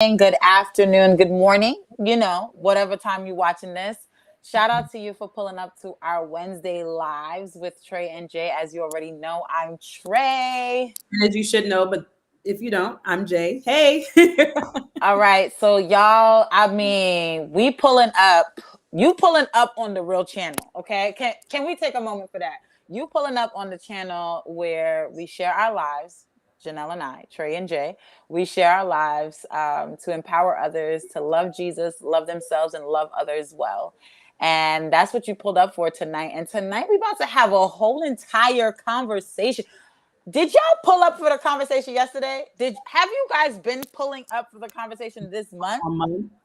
good afternoon, good morning, whatever time you're watching this. Shout out to you for pulling up to our Wednesday lives with Trey and Jay. As you already know, I'm Trey. As you should know, but if you don't, I'm Jay. Hey. All right, so y'all, we pulling up. You pulling up on the real channel, okay? Can we take a moment for that? You pulling up on the channel where we share our lives, Janelle and I, Trey and Jay. We share our lives to empower others to love Jesus, love themselves, and love others well. And that's what you pulled up for tonight. And tonight we're about to have a whole entire conversation. Did y'all pull up for the conversation yesterday? Have you guys been pulling up for the conversation this month?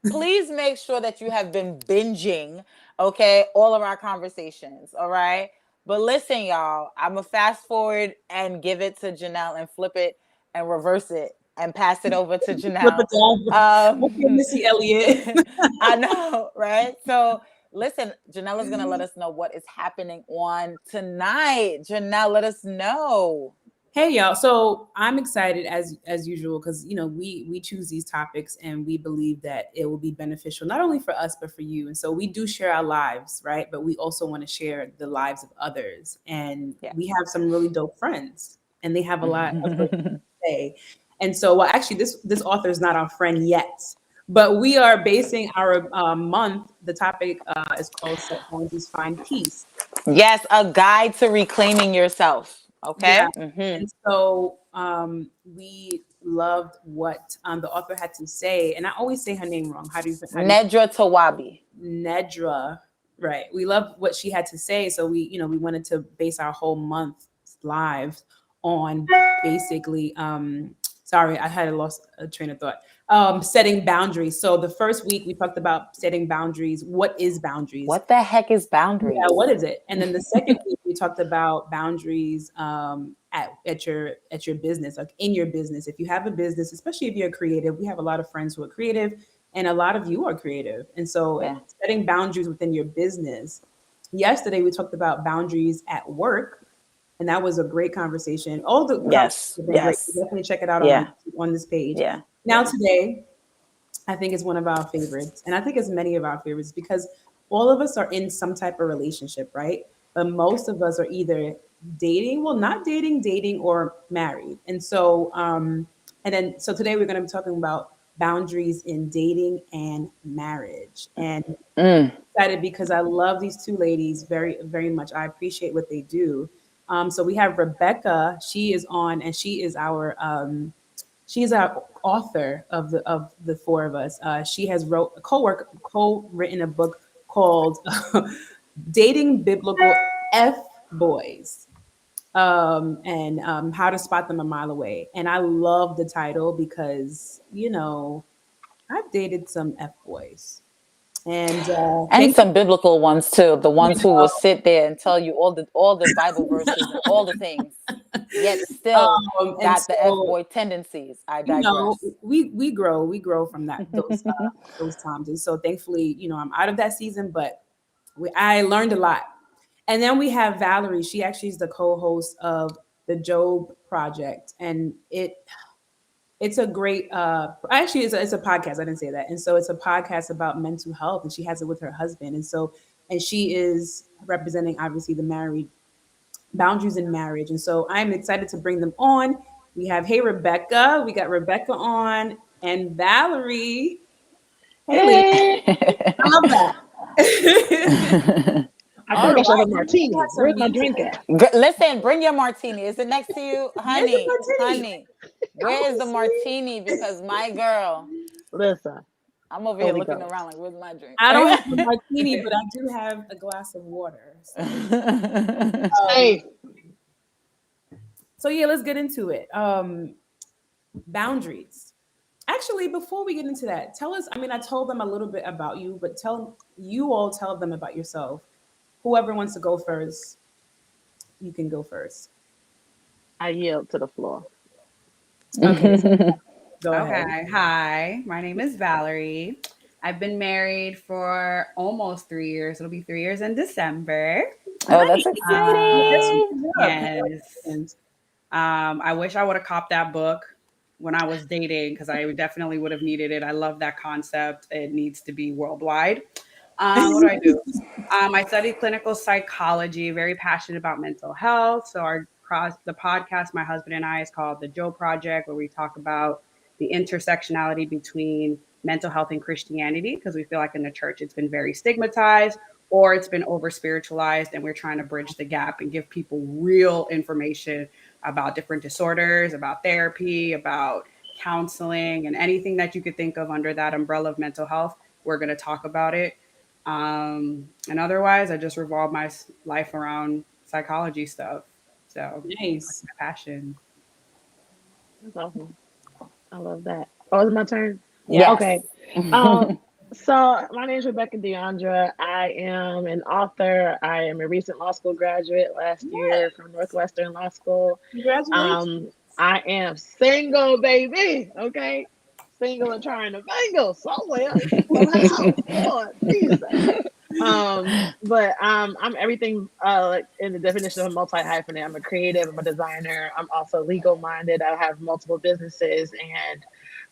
Please make sure that you have been binging, okay, all of our conversations, all right? But listen, y'all, I'm going to fast forward and give it to Janelle and flip it and reverse it and pass it over to Janelle. Okay, Missy Elliott. I know, right? So listen, Janelle is going to let us know what is happening on tonight. Janelle, let us know. Hey y'all, so I'm excited as usual because we choose these topics and we believe that it will be beneficial not only for us but for you. And so we do share our lives, right? But we also want to share the lives of others. And we have some really dope friends, and they have a lot of to say. And so, well, actually, this author is not our friend yet, but we are basing our month. The topic is called "Set Boundaries, Find Peace." Yes, a guide to reclaiming yourself. Okay. Yeah. And so we loved what the author had to say. And I always say her name wrong. Nedra Tawabi. Nedra. Right. We loved what she had to say. So we wanted to base our whole month live on basically sorry, I had lost a train of thought. Setting boundaries. So the first week we talked about setting boundaries. What is boundaries? What the heck is boundaries? Yeah, what is it? And then the second week we talked about boundaries at your business, like in your business. If you have a business, especially if you're creative, we have a lot of friends who are creative, and a lot of you are creative. And so setting boundaries within your business. Yesterday we talked about boundaries at work, and that was a great conversation. All the yes. Great. Definitely check it out on this page. Yeah. Now today, I think it's one of our favorites, and I think it's many of our favorites because all of us are in some type of relationship, right? But most of us are either dating, well, not dating, dating, or married. And so, so today we're going to be talking about boundaries in dating and marriage. And I'm excited because I love these two ladies very, very much. I appreciate what they do. So we have Rebecca. She is on, and she's our author of the four of us. She has co-written a book called "Dating Biblical F Boys," and how to spot them a mile away. And I love the title because I've dated some F boys. And some biblical ones too. The ones who will sit there and tell you all the Bible verses and all the things, yet still got the F boy tendencies. I digress. We grow from those times, and so thankfully, I'm out of that season, but I learned a lot. And then we have Valerie. She actually is the co-host of the Job Project, and it's a great actually it's a podcast. I didn't say that. And so it's a podcast about mental health, and she has it with her husband. And she is representing obviously the married boundaries in marriage. And so I'm excited to bring them on. We have Rebecca. We got Rebecca on, and Valerie. Hey, ladies. I love that. I think I should have a martini. Where's my drink at? Listen, bring your martini. Is it next to you? Honey, where is the martini? Because my girl. Listen. I'm over here looking around like, where's my drink? I don't have a martini, but I do have a glass of water. So. Hey. So yeah, let's get into it. Boundaries. Actually, before we get into that, tell us, I told them a little bit about you, but tell them about yourself. Whoever wants to go first, you can go first. I yield to the floor. Okay. Go ahead. Okay. Hi, my name is Valerie. I've been married for almost 3 years. It'll be 3 years in December. Oh, that's exciting. Yes. I wish I would have copped that book when I was dating because I definitely would have needed it. I love that concept. It needs to be worldwide. What do I do? I studied clinical psychology, very passionate about mental health. So the podcast my husband and I is called the Joe Project, where we talk about the intersectionality between mental health and Christianity, because we feel like in the church it's been very stigmatized or it's been over spiritualized, and we're trying to bridge the gap and give people real information about different disorders, about therapy, about counseling, and anything that you could think of under that umbrella of mental health. We're going to talk about it. And otherwise, I just revolve my life around psychology stuff. So Nice. that's my passion. That's awesome. I love that. Oh, it's my turn. Yes. Okay. So my name is Rebecca Deandra. I am an author. I am a recent law school graduate last year from Northwestern Law School. Congratulations. I am single, baby. Okay. Single and trying to mingle somewhere. Somehow. Lord Jesus. But I'm everything like in the definition of a multi-hyphenate. I'm a creative, I'm a designer, I'm also legal minded. I have multiple businesses, and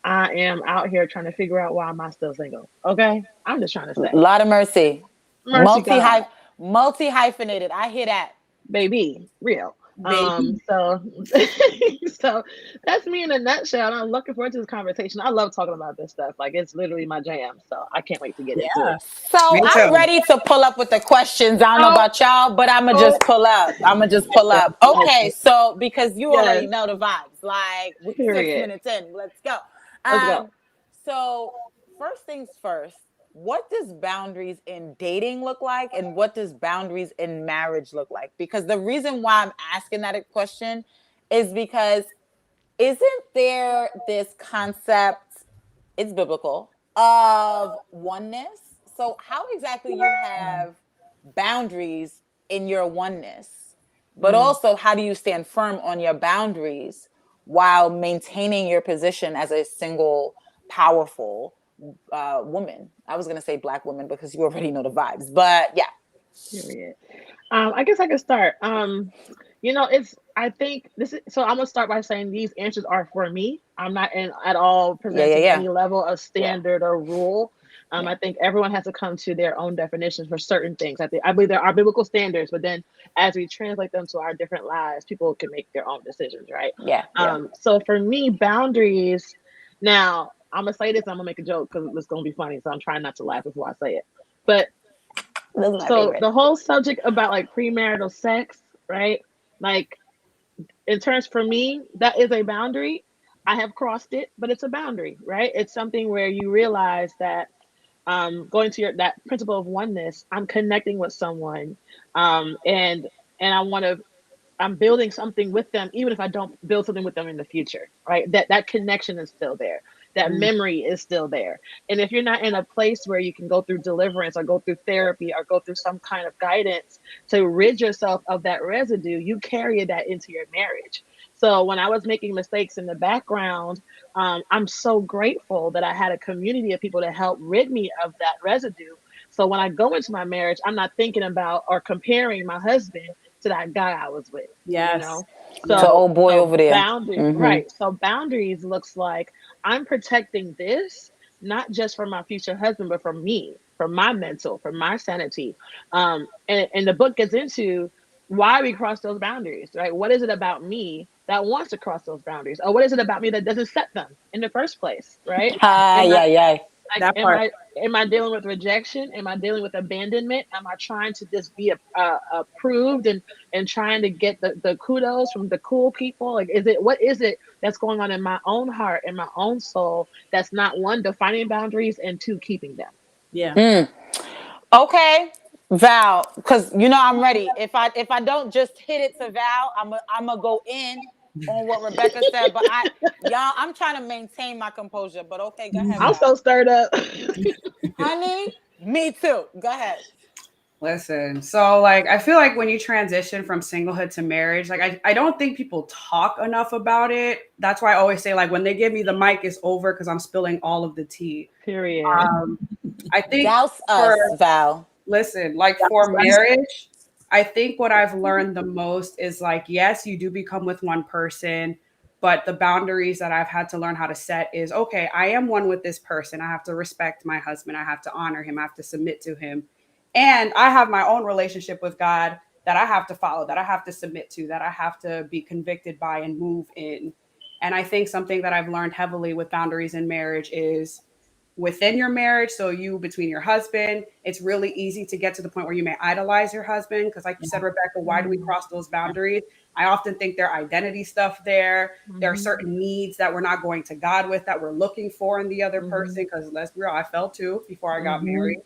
I am out here trying to figure out why am I still single. Okay? I'm just trying to say. Lot of mercy. Mercy God. Multi hyphenated. I hear that. Baby, real. Baby. So so that's me in a nutshell. And I'm looking forward to this conversation. I love talking about this stuff. Like it's literally my jam. So I can't wait to get into Yeah. it. So Me I'm too. ready to pull up with the questions. I don't know Oh, about y'all, but I'ma just pull up. I'ma just pull yes, up. Okay, so because you already yes, know the vibes, like six period. minutes in, let's go. Let's go. So first things first, what does boundaries in dating look like, and what does boundaries in marriage look like? Because the reason why I'm asking that question is because isn't there this concept, it's biblical, of oneness? So how exactly you have boundaries in your oneness, but also how do you stand firm on your boundaries while maintaining your position as a single powerful woman? I was going to say black woman because you already know the vibes, but yeah. Period. I guess I could start. It's I think this is so I'm gonna start by saying these answers are for me. I'm not in at all Yeah, yeah, presenting yeah. any level of Yeah. standard or rule. Yeah. I think everyone has to come to their own definitions for certain things. I believe there are biblical standards, but then as we translate them to our different lives, people can make their own decisions, right? Yeah. Yeah. So for me, boundaries. Now I'm gonna say this. I'm gonna make a joke because it's gonna be funny. So I'm trying not to laugh before I say it. But This is my so favorite. the whole subject about like premarital sex, right? Like in terms for me, that is a boundary. I have crossed it, but it's a boundary, right? It's something where you realize that going to your that principle of oneness, I'm connecting with someone, and I'm building something with them, even if I don't build something with them in the future, right? That connection is still there. That memory is still there. And if you're not in a place where you can go through deliverance or go through therapy or go through some kind of guidance to rid yourself of that residue, you carry that into your marriage. So when I was making mistakes in the background, I'm so grateful that I had a community of people to help rid me of that residue. So when I go into my marriage, I'm not thinking about or comparing my husband to that guy I was with, you Yes. know? To Yeah. old boy over there. Boundary, right. So boundaries looks like I'm protecting this, not just for my future husband, but for me, for my mental, for my sanity. And the book gets into why we cross those boundaries, right? What is it about me that wants to cross those boundaries? Or what is it about me that doesn't set them in the first place, right? Hi, Am I yeah, yeah. like That part. am I dealing with rejection? Am I dealing with abandonment? Am I trying to just be approved and trying to get the kudos from the cool people? Like, what is it that's going on in my own heart and my own soul that's not one defining boundaries and two keeping them? Yeah. Okay, Val, because I'm ready. If I don't just hit it to Val, I'm gonna go in on what Rebecca said. But I'm trying to maintain my composure. But okay, go ahead, I'm Val. so stirred up. Honey, me too. Go ahead. Listen, so like I feel like when you transition from singlehood to marriage, like I don't think people talk enough about it. That's why I always say like when they give me the mic, it's over because I'm spilling all of the tea. Period. I think Douse us, for Val. listen, like for marriage, I think what I've learned the most is like, yes, you do become with one person. But the boundaries that I've had to learn how to set is, okay, I am one with this person. I have to respect my husband. I have to honor him. I have to submit to him. And I have my own relationship with God that I have to follow, that I have to submit to, that I have to be convicted by and move in. And I think something that I've learned heavily with boundaries in marriage is within your marriage. So you between your husband, it's really easy to get to the point where you may idolize your husband. Because like you said, Rebecca, why do we cross those boundaries? I often think there are identity stuff there. There are certain needs that we're not going to God with, that we're looking for in the other person. Because let's be real, I fell too before I got married.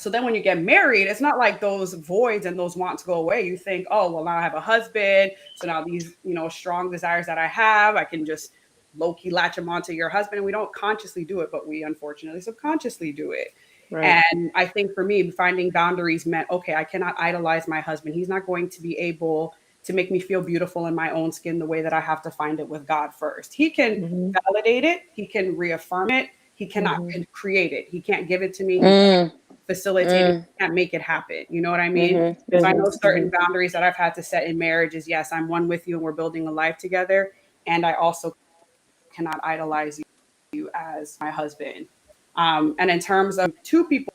So then when you get married, it's not like those voids and those wants go away. You think, oh, well, now I have a husband. So now these, strong desires that I have, I can just low key latch them onto your husband. And we don't consciously do it, but we unfortunately subconsciously do it. Right. And I think for me, finding boundaries meant, okay, I cannot idolize my husband. He's not going to be able to make me feel beautiful in my own skin the way that I have to find it with God first. He can validate it. He can reaffirm it. He cannot create it. He can't give it to me. He can't facilitate it. He can't make it happen. You know what I mean? So I know certain boundaries that I've had to set in marriage is, yes, I'm one with you and we're building a life together. And I also cannot idolize you as my husband. And in terms of two people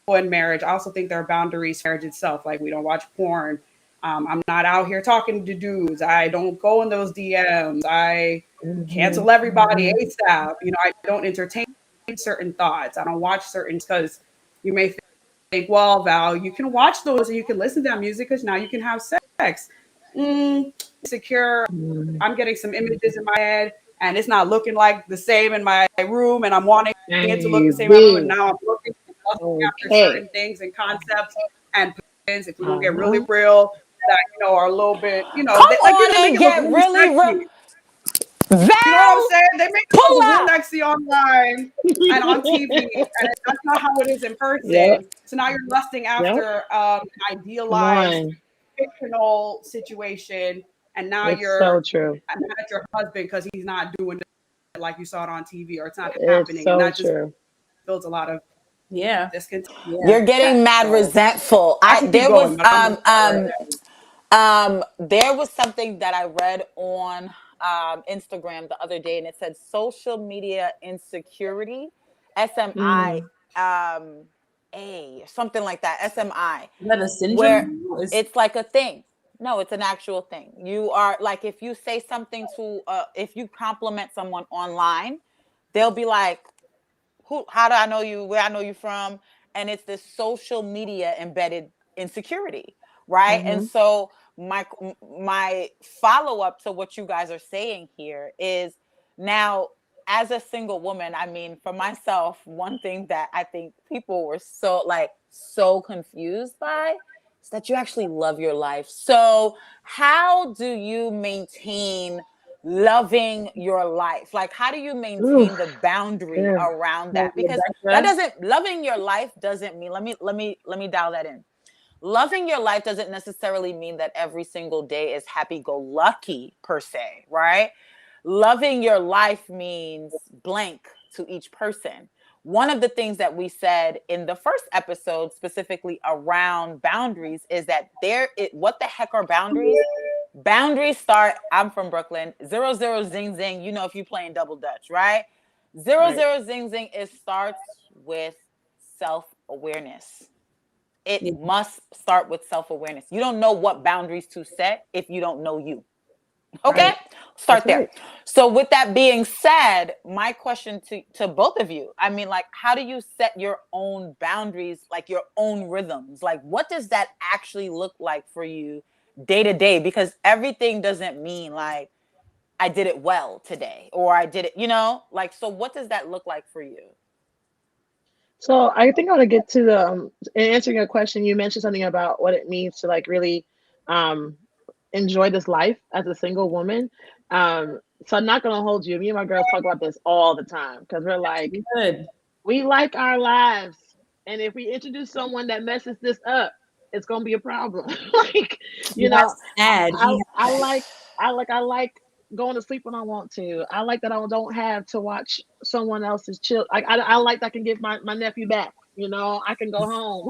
in marriage, I also think there are boundaries for marriage itself. Like we don't watch porn. I'm not out here talking to dudes. I don't go in those DMs. I cancel everybody ASAP. I don't entertain certain thoughts. I don't watch certain, because you may think, well, Val, you can watch those and you can listen to that music because now you can have sex. Insecure. I'm getting some images in my head and it's not looking like the same in my room, and I'm wanting it to look the same in my room, and now I'm looking after certain things and concepts and plans. If we don't get really real, that are a little bit, Come like they on can make and it look get really really sexy. You know what I'm Val, saying? They make it pull look really up. sexy online and on TV, and that's not how it is in person. So now you're lusting after an Come idealized on. fictional situation, and now It's you're so true. mad at your husband because he's not doing it like you saw it on TV, or it's not It's happening, and so that just true. builds a lot of discontent. You're getting mad So resentful. I can keep There was going, but I'm gonna stop right there. there was something that I read on Instagram the other day, and it said social media insecurity, SMI, something like that, SMI, Is that a where syndrome? it's like a thing. No, it's an actual thing. You are like, if you say something to, if you compliment someone online, they'll be like, who, how do I know you, where I know you from? And it's this social media embedded insecurity, right? And so my follow-up to what you guys are saying here is, now as a single woman, I mean, for myself, one thing that I think people were so confused by is that you actually love your life. So how do you maintain loving your life? Like, how do you maintain the boundary Yeah. around Like that? Because that doesn't, loving your life doesn't mean, let me dial that in. Loving your life doesn't necessarily mean that every single day is happy-go-lucky per se, right? Loving your life means blank to each person. One of the things that we said in the first episode, specifically around boundaries, is that what the heck are boundaries? Boundaries start, I'm from Brooklyn, 0 0 zing zing. If you're playing double dutch, right? 0 0 zing zing, it starts with self-awareness. It must start with self-awareness. You don't know what boundaries to set if you don't know you. Okay? Right. Start That's there. right. So with that being said, my question to both of you, I mean, like, how do you set your own boundaries, like your own rhythms? Like, what does that actually look like for you day to day? Because everything doesn't mean like I did it well today, or I did it, like, so what does that look like for you? So I think I want to get to the in answering your question. You mentioned something about what it means to like really um, enjoy this life as a single woman. So I'm not gonna hold you. Me and my girls talk about this all the time because we're like, good. we like our lives, and if we introduce someone that messes this up, it's gonna be a problem. Like, you know, That's sad. I like going to sleep when I want to. I like that I don't have to watch someone else's child. I like that I can give my nephew back. I can go home.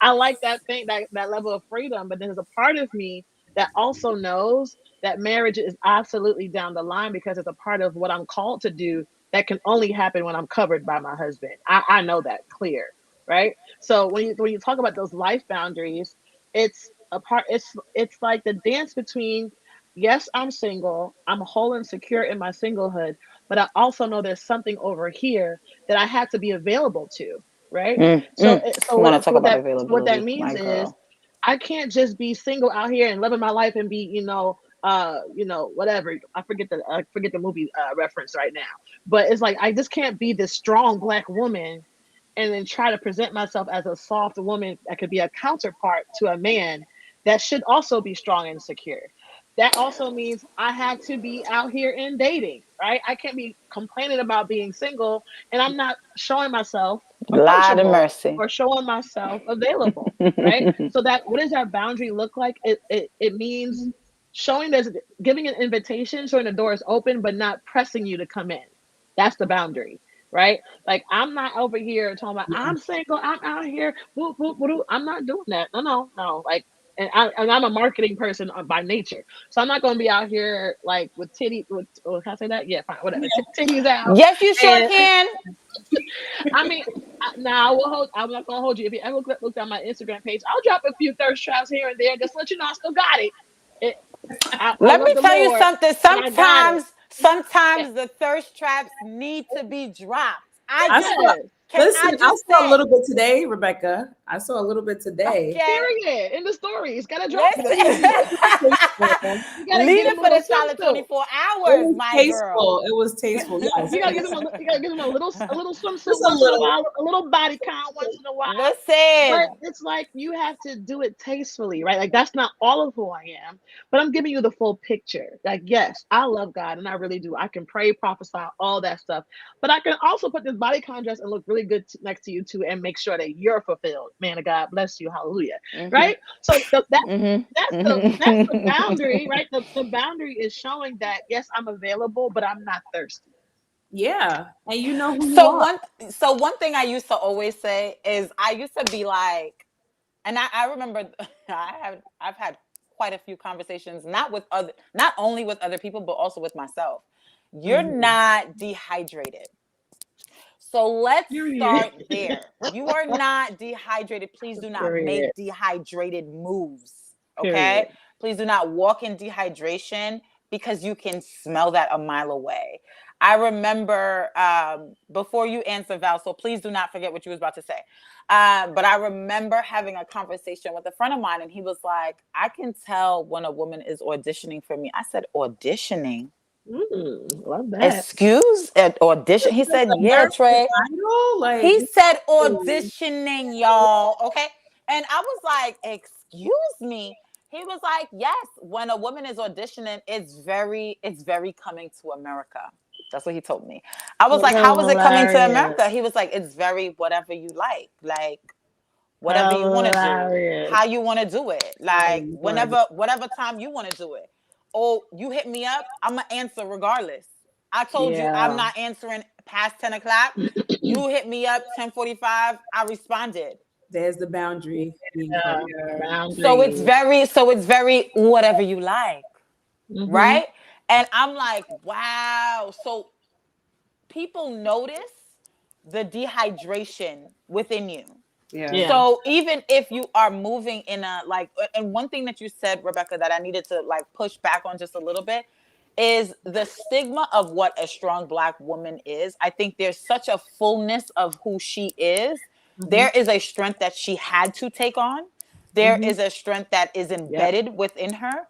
I like that thing, that level of freedom. But there's a part of me that also knows that marriage is absolutely down the line because it's a part of what I'm called to do that can only happen when I'm covered by my husband. I know that clear, right? So when you talk about those life boundaries, it's a part. It's like the dance between. Yes, I'm single. I'm whole and secure in my singlehood, but I also know there's something over here that I have to be available to, right? So, I want to talk about what that availability, means my is girl. I can't just be single out here and living my life and be, whatever. I forget the movie reference right now, but it's like I just can't be this strong black woman and then try to present myself as a soft woman that could be a counterpart to a man that should also be strong and secure. That also means I have to be out here in dating, right? I can't be complaining about being single and I'm not showing myself Lord of approachable mercy. or showing myself available, right? So that what does that boundary look like? It means showing there's giving an invitation, showing the door is open, but not pressing you to come in. That's the boundary, right? Like I'm not over here talking about Yeah. I'm single, I'm out here, whoop, whoop, whoop. I'm not doing that. No, no, no. Like and I'm a marketing person by nature, so I'm not going to be out here like with titty. With, oh, can I say that? Yeah, fine, whatever. Titties out, Yes, you sure and can. I mean, now I will hold. I'm not gonna hold you. If you ever looked at my Instagram page, I'll drop a few thirst traps here and there, just to let you know I still got it. It I Let love me the tell you Lord, something. and I got it. Sometimes the thirst traps need to be dropped. I I just saw. Yes, can Listen, I I just saw a say, little bit today, Rebecca. I saw a little bit today. okay, period. In the stories, gotta drop It it. was, listen. it was tasteful. You gotta Leave get it him a for little the solid swimsuit. 24 It hours, was my girl. tasteful. It was tasteful. Yes, You gotta give yes. him you gotta give him a little swimsuit Just a once in a little. while, a little body count once in a while. But Listen. it's like you have to do it tastefully, right? Like that's not all of who I am, but I'm giving you the full picture. Like, yes, I love God and I really do. I can pray, prophesy, all that stuff. But I can also put this body contrast and look really good next to you too and make sure that you're fulfilled. Man of God, bless you, hallelujah. Mm-hmm. Right? So Mm-hmm. that's the Mm-hmm. boundary, right? The boundary is showing that yes, I'm available, but I'm not thirsty. Yeah, and you know who you so are. one so one thing I used to always say is I used to be like, and I remember I've had quite a few conversations, not only with other people, but also with myself. You're Mhm. not dehydrated. So let's Period. start there. You are not dehydrated. Please do not Period. make dehydrated moves. Okay. Period. Please do not walk in dehydration because you can smell that a mile away. I remember before you answer, Val, so please do not forget what you was about to say. But I remember having a conversation with a friend of mine, and he was like, I can tell when a woman is auditioning for me. I said, auditioning? Love that. Excuse at audition. He said, yeah, American Trey. Idol, like He said auditioning, y'all. Okay. And I was like, excuse me. He was like, yes, when a woman is auditioning, it's very coming to America. That's what he told me. I was like, how is it coming to Hilarious. America? He was like, it's very whatever you like whatever you want to do, Hilarious. how you want to do it, oh like Lord. whatever time you want to do it. Oh, you hit me up, I'm gonna answer regardless. I told you I'm Yeah. not answering past 10 o'clock. You hit me up 10:45. I responded. There's the boundary being Yeah. crossed. Yeah. Boundaries. So it's very whatever you like, Mm-hmm. right? And I'm like, wow. So people notice the dehydration within you. Yeah. Yeah. So even if you are moving in a like, and one thing that you said, Rebecca, that I needed to like push back on just a little bit is the stigma of what a strong black woman is. I think there's such a fullness of who she is. Mm-hmm. There is a strength that she had to take on. There Mm-hmm. is a strength that is Yep. embedded within her.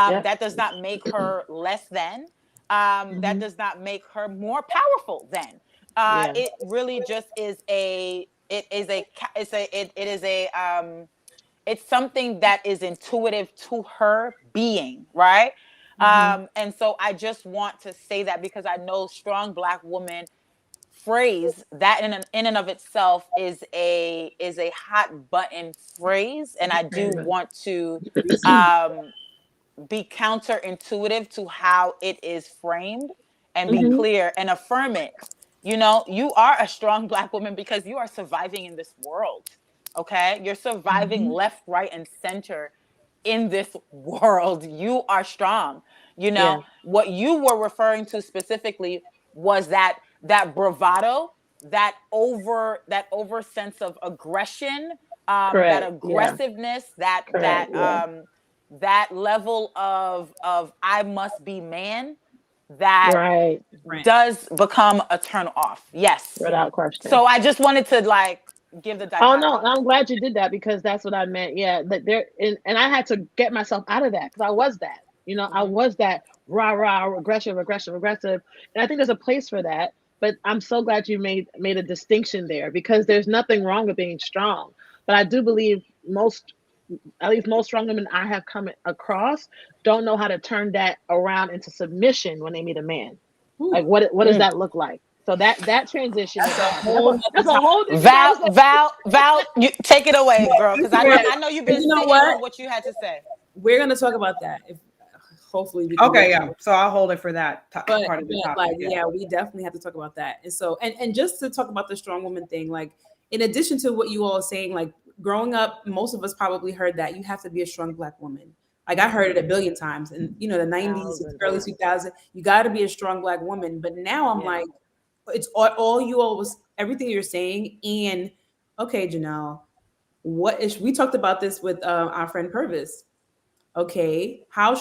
Yep. That does not make her less than. That Mm-hmm. does not make her more powerful than. Yeah. It really just is a it is a it is a it's something that is intuitive to her being, right? Mm-hmm. And so I just want to say that because I know strong black woman phrase that in and of itself is a hot button phrase, and I do Amen. want to Me too. um be counterintuitive to how it is framed and be Mm-hmm. clear and affirm it. You know, you are a strong black woman because you are surviving in this world. Okay. You're surviving Mm-hmm. left, right, and center in this world. You are strong. You know, Yeah. what you were referring to specifically was that bravado, that over sense of aggression, that Correct. Yeah. aggressiveness, that Correct. Yeah. that level of I must be man, that Right. Different. does become a turn off. Yes. Without question. So I just wanted to like give the Oh no, dichotomy. I'm glad you did that because that's what I meant. Yeah, that there and I had to get myself out of that because I was that. I Mhm. was that rah rah aggressive, aggressive, aggressive, and I think there's a place for that. But I'm so glad you made a distinction there because there's nothing wrong with being strong. But I do believe most, at least most strong women I have come across, don't know how to turn that around into submission when they meet a man. Whew. Like what does Mm. that look like? So that transition That's is a hard. whole That's nother a topic. whole different Val, conversation. Val, you take it away, girl, because I know Yeah. I know you've But been you know sitting what? on what you had to say. We're gonna talk about that. If hopefully we can Okay, get yeah. So I'll hold it for that part of the topic. like Yeah. yeah, we definitely have to talk about that. And so and just to talk about the strong woman thing, like in addition to what you all are saying, like growing up, most of us probably heard that you have to be a strong black woman. Like I heard it a billion times, and the 90s, Thousand early times. 2000s, you got to be a strong black woman. But now I'm Yeah. like, it's all you all was everything you're saying. And okay, Janelle, what is we talked about this with our friend Purvis. Okay, how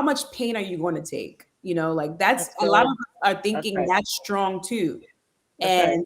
much pain are you going to take? Like that's That's a lot of good. us are That's thinking right. that's strong too. That's right. And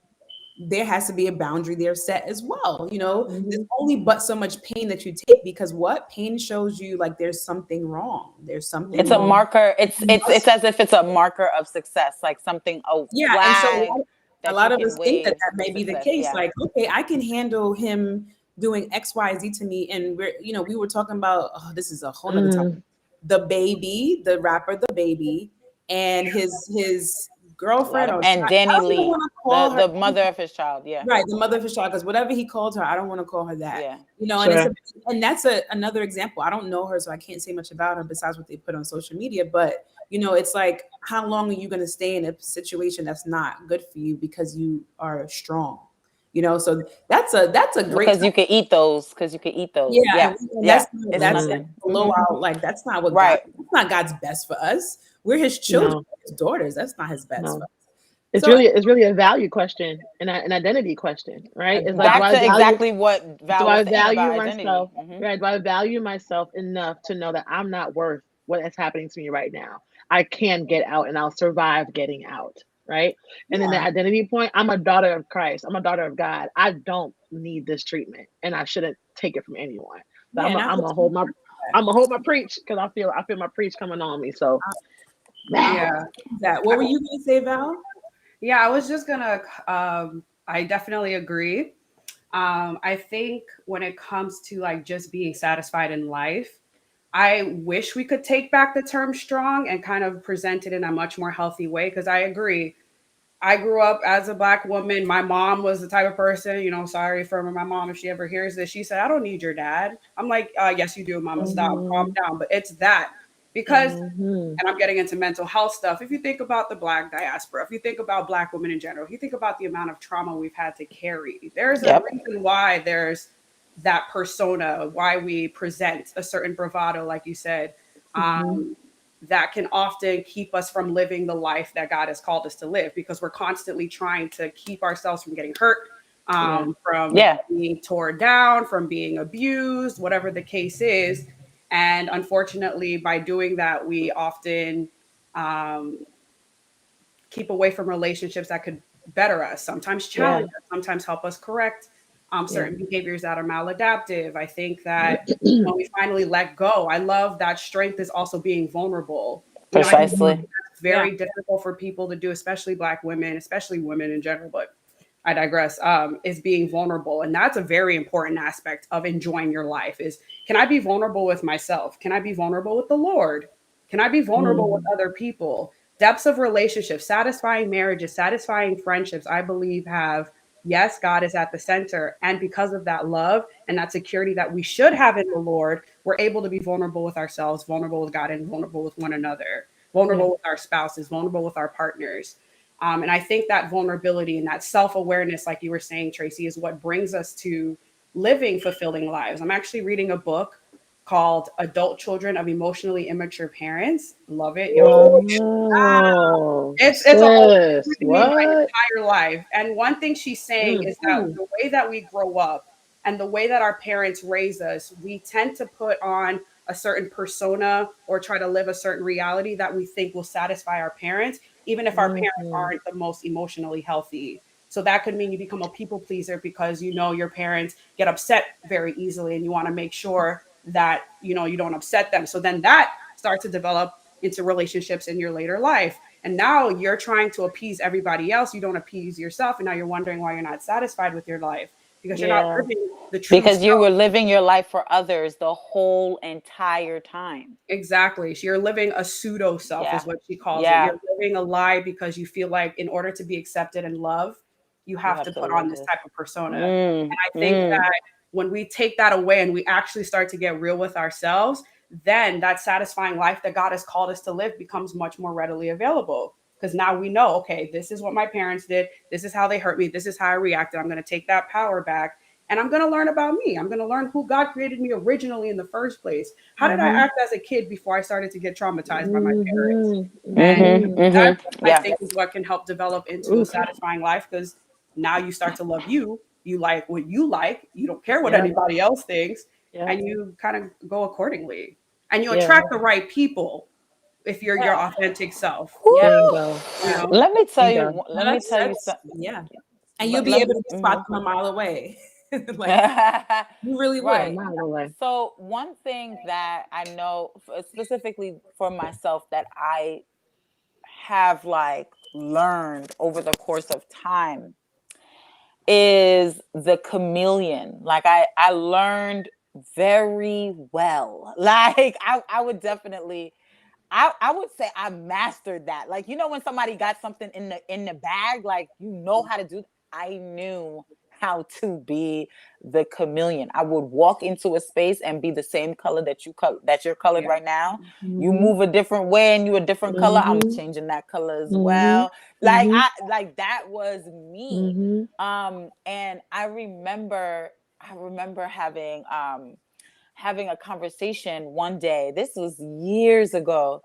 there has to be a boundary there set as well. There's Hmm. only but so much pain that you take because what pain shows you like there's something wrong. There's something It's a Hmm. wrong. marker. It's You it's it's must- as if it's a marker of success, like something, a Yeah, and so flag a that you lot of can us think that wave that for may be the success. case. Yeah. Like, okay, I can handle him doing X, Y, Z to me, and we were talking about. Oh, this is a whole nother topic. Mm. The baby, the rapper, the baby, and his A lot girlfriend of, or and I Danny don't even Lee, want to the call her the mother of his child. Yeah. right, the mother of his child, because whatever he called her, I don't want to call her that. Yeah. And Sure. and that's another example. I don't know her, so I can't say much about her besides what they put on social media. But it's like, how long are you going to stay in a situation that's not good for you because you are strong? So that's a great Because you could eat those. Because you could eat those. yeah, Yeah. and Yeah. that's It's that's Hmm. nothing. blow Mhm. out. Like that's not what Right. that's not God's best for us. We're His children, No. His daughters. That's not His best for No. us. It's So really it's really a value question and an identity question, right? It's like Back to exactly what do Val was I saying about value identity. myself, Hmm. right? Do I value myself enough to know that I'm not worth what is happening to me right now? I can get out and I'll survive getting out, right? And then the yeah, identity point, I'm a daughter of Christ. I'm a daughter of God. I don't need this treatment and I shouldn't take it from anyone. So yeah, and I I'm hope gonna hold my preach because I feel my preach coming on me. So Yeah. that. What were you going to say, Val? Yeah, I was just gonna. I definitely agree. I think when it comes to like just being satisfied in life, I wish we could take back the term strong and kind of present it in a much more healthy way. Because I agree, I grew up as a black woman. My mom was the type of person, sorry for my mom if she ever hears this. She said, "I don't need your dad." I'm like, yes, you do, mama. Stop, calm mhm, down. But it's that because, mhm, and I'm getting into mental health stuff. If you think about the black diaspora, if you think about black women in general, if you think about the amount of trauma we've had to carry, there's a Yep. reason why there's that persona, why we present a certain bravado, like you said. mhm. Um, that can often keep us from living the life that God has called us to live because we're constantly trying to keep ourselves from getting hurt, Yeah. from Yeah. being torn down, from being abused, whatever the case is. And unfortunately, by doing that, we often um, keep away from relationships that could better us, sometimes Yeah. challenge us, sometimes help us correct Yeah. certain behaviors that are maladaptive. I think that when we finally let go, I love that strength is also being vulnerable. I think Precisely. Mhm. that's Yeah, very difficult for people to do, especially Black women, especially women in general, but I digress, is being vulnerable. And that's a very important aspect of enjoying your life is, can I be vulnerable with myself? Can I be vulnerable with the Lord? Can I be vulnerable with Mhm. other people? Depths of relationships, satisfying marriages, satisfying friendships, I believe have, yes, God is at the center. And because of that love and that security that we should have in the Lord, we're able to be vulnerable with ourselves, vulnerable with God, and vulnerable with one another, Yeah. vulnerable with our spouses, vulnerable with our partners. And I think that vulnerability and that self awareness, like you were saying, Tracy, is what brings us to living fulfilling lives. I'm actually reading a book. called Adult Children of Emotionally Immature Parents. Love it, yo. Wow. It's a whole Sis, changed me my what? entire life. And one thing she's saying Mm, is that the way that we grow up and the way that our parents raise us, we tend to put on a certain persona or try to live a certain reality that we think will satisfy our parents, even if our parents mhm, aren't the most emotionally healthy. So that could mean you become a people pleaser because you know your parents get upset very easily and you want to make sure that you don't upset them. So then that starts to develop into relationships in your later life. And now you're trying to appease everybody else. You don't appease yourself. And now you're wondering why you're not satisfied with your life because you're not yeah. living the true Because you self. were living your life for others the whole entire time. Exactly. So you're living a pseudo self, is Yeah. what she calls it. Yeah. You're living a lie because you feel like in order to be accepted and loved, you You have have to to put on live this this. type of persona. And Mm, I think mm. that when we take that away and we actually start to get real with ourselves, then that satisfying life that God has called us to live becomes much more readily available. Because now we know, okay, this is what my parents did. This is how they hurt me. This is how I reacted. I'm going to take that power back and I'm going to learn about me. I'm going to learn who God created me originally in the first place. How did I Mhm, act as a kid before I started to get traumatized by my parents? mhm, And Mhm. mhm. that, Mhm. I Yeah. think, is what can help develop into a Oof. satisfying life because now you start to love you. You like what you like. You don't care what Yep, anybody else thinks, yep, and you kind of go accordingly. And you yeah. attract the right people if you're your Yeah. authentic self. Yeah. Bingo, You Yeah. know, Let me tell bingo. you. Let me That's tell you that's something. yeah. And you'll be Let able to spot mhm. them a mile away. Like you really A would. Right. mile away. So one thing that I know specifically for myself that I have like learned over the course of time is the chameleon. Like I learned very well. Like I would definitely I would say I mastered that. Like when somebody got something in the bag, like how to do. I knew how to be the chameleon. I would walk into a space and be the same color that you're colored yeah, right now. You Mhm, move a different way and you a different color. I'm mhm, changing that color as mhm, well. Like mhm, that was me. mhm, And I remember having a conversation one day. This was years ago.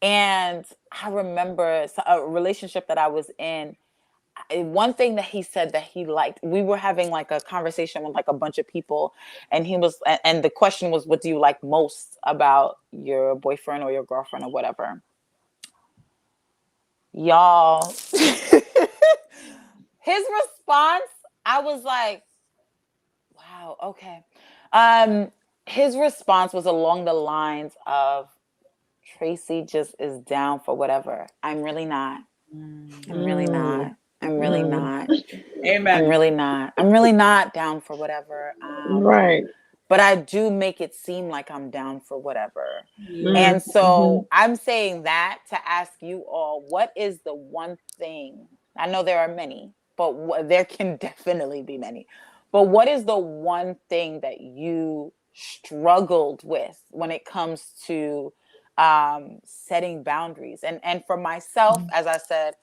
And I remember a relationship that I was in. One thing that he said that he liked, we were having like a conversation with like a bunch of people, and and the question was, what do you like most about your boyfriend or your girlfriend or whatever? Y'all, his response, I was like, wow, okay. Um, his response was along the lines of, Tracy just is down for whatever. I'm really not. I'm really mm, not. I'm really mm. not. I'm amen. really not. I'm really not down for whatever. Right. But I do make it seem like I'm down for whatever. Yeah. Mm, And so mhm, I'm saying that to ask you all, what is the one thing? I know there are many, but there can definitely be many. But what is the one thing that you struggled with when it comes to setting boundaries? And for myself, mm, as I said,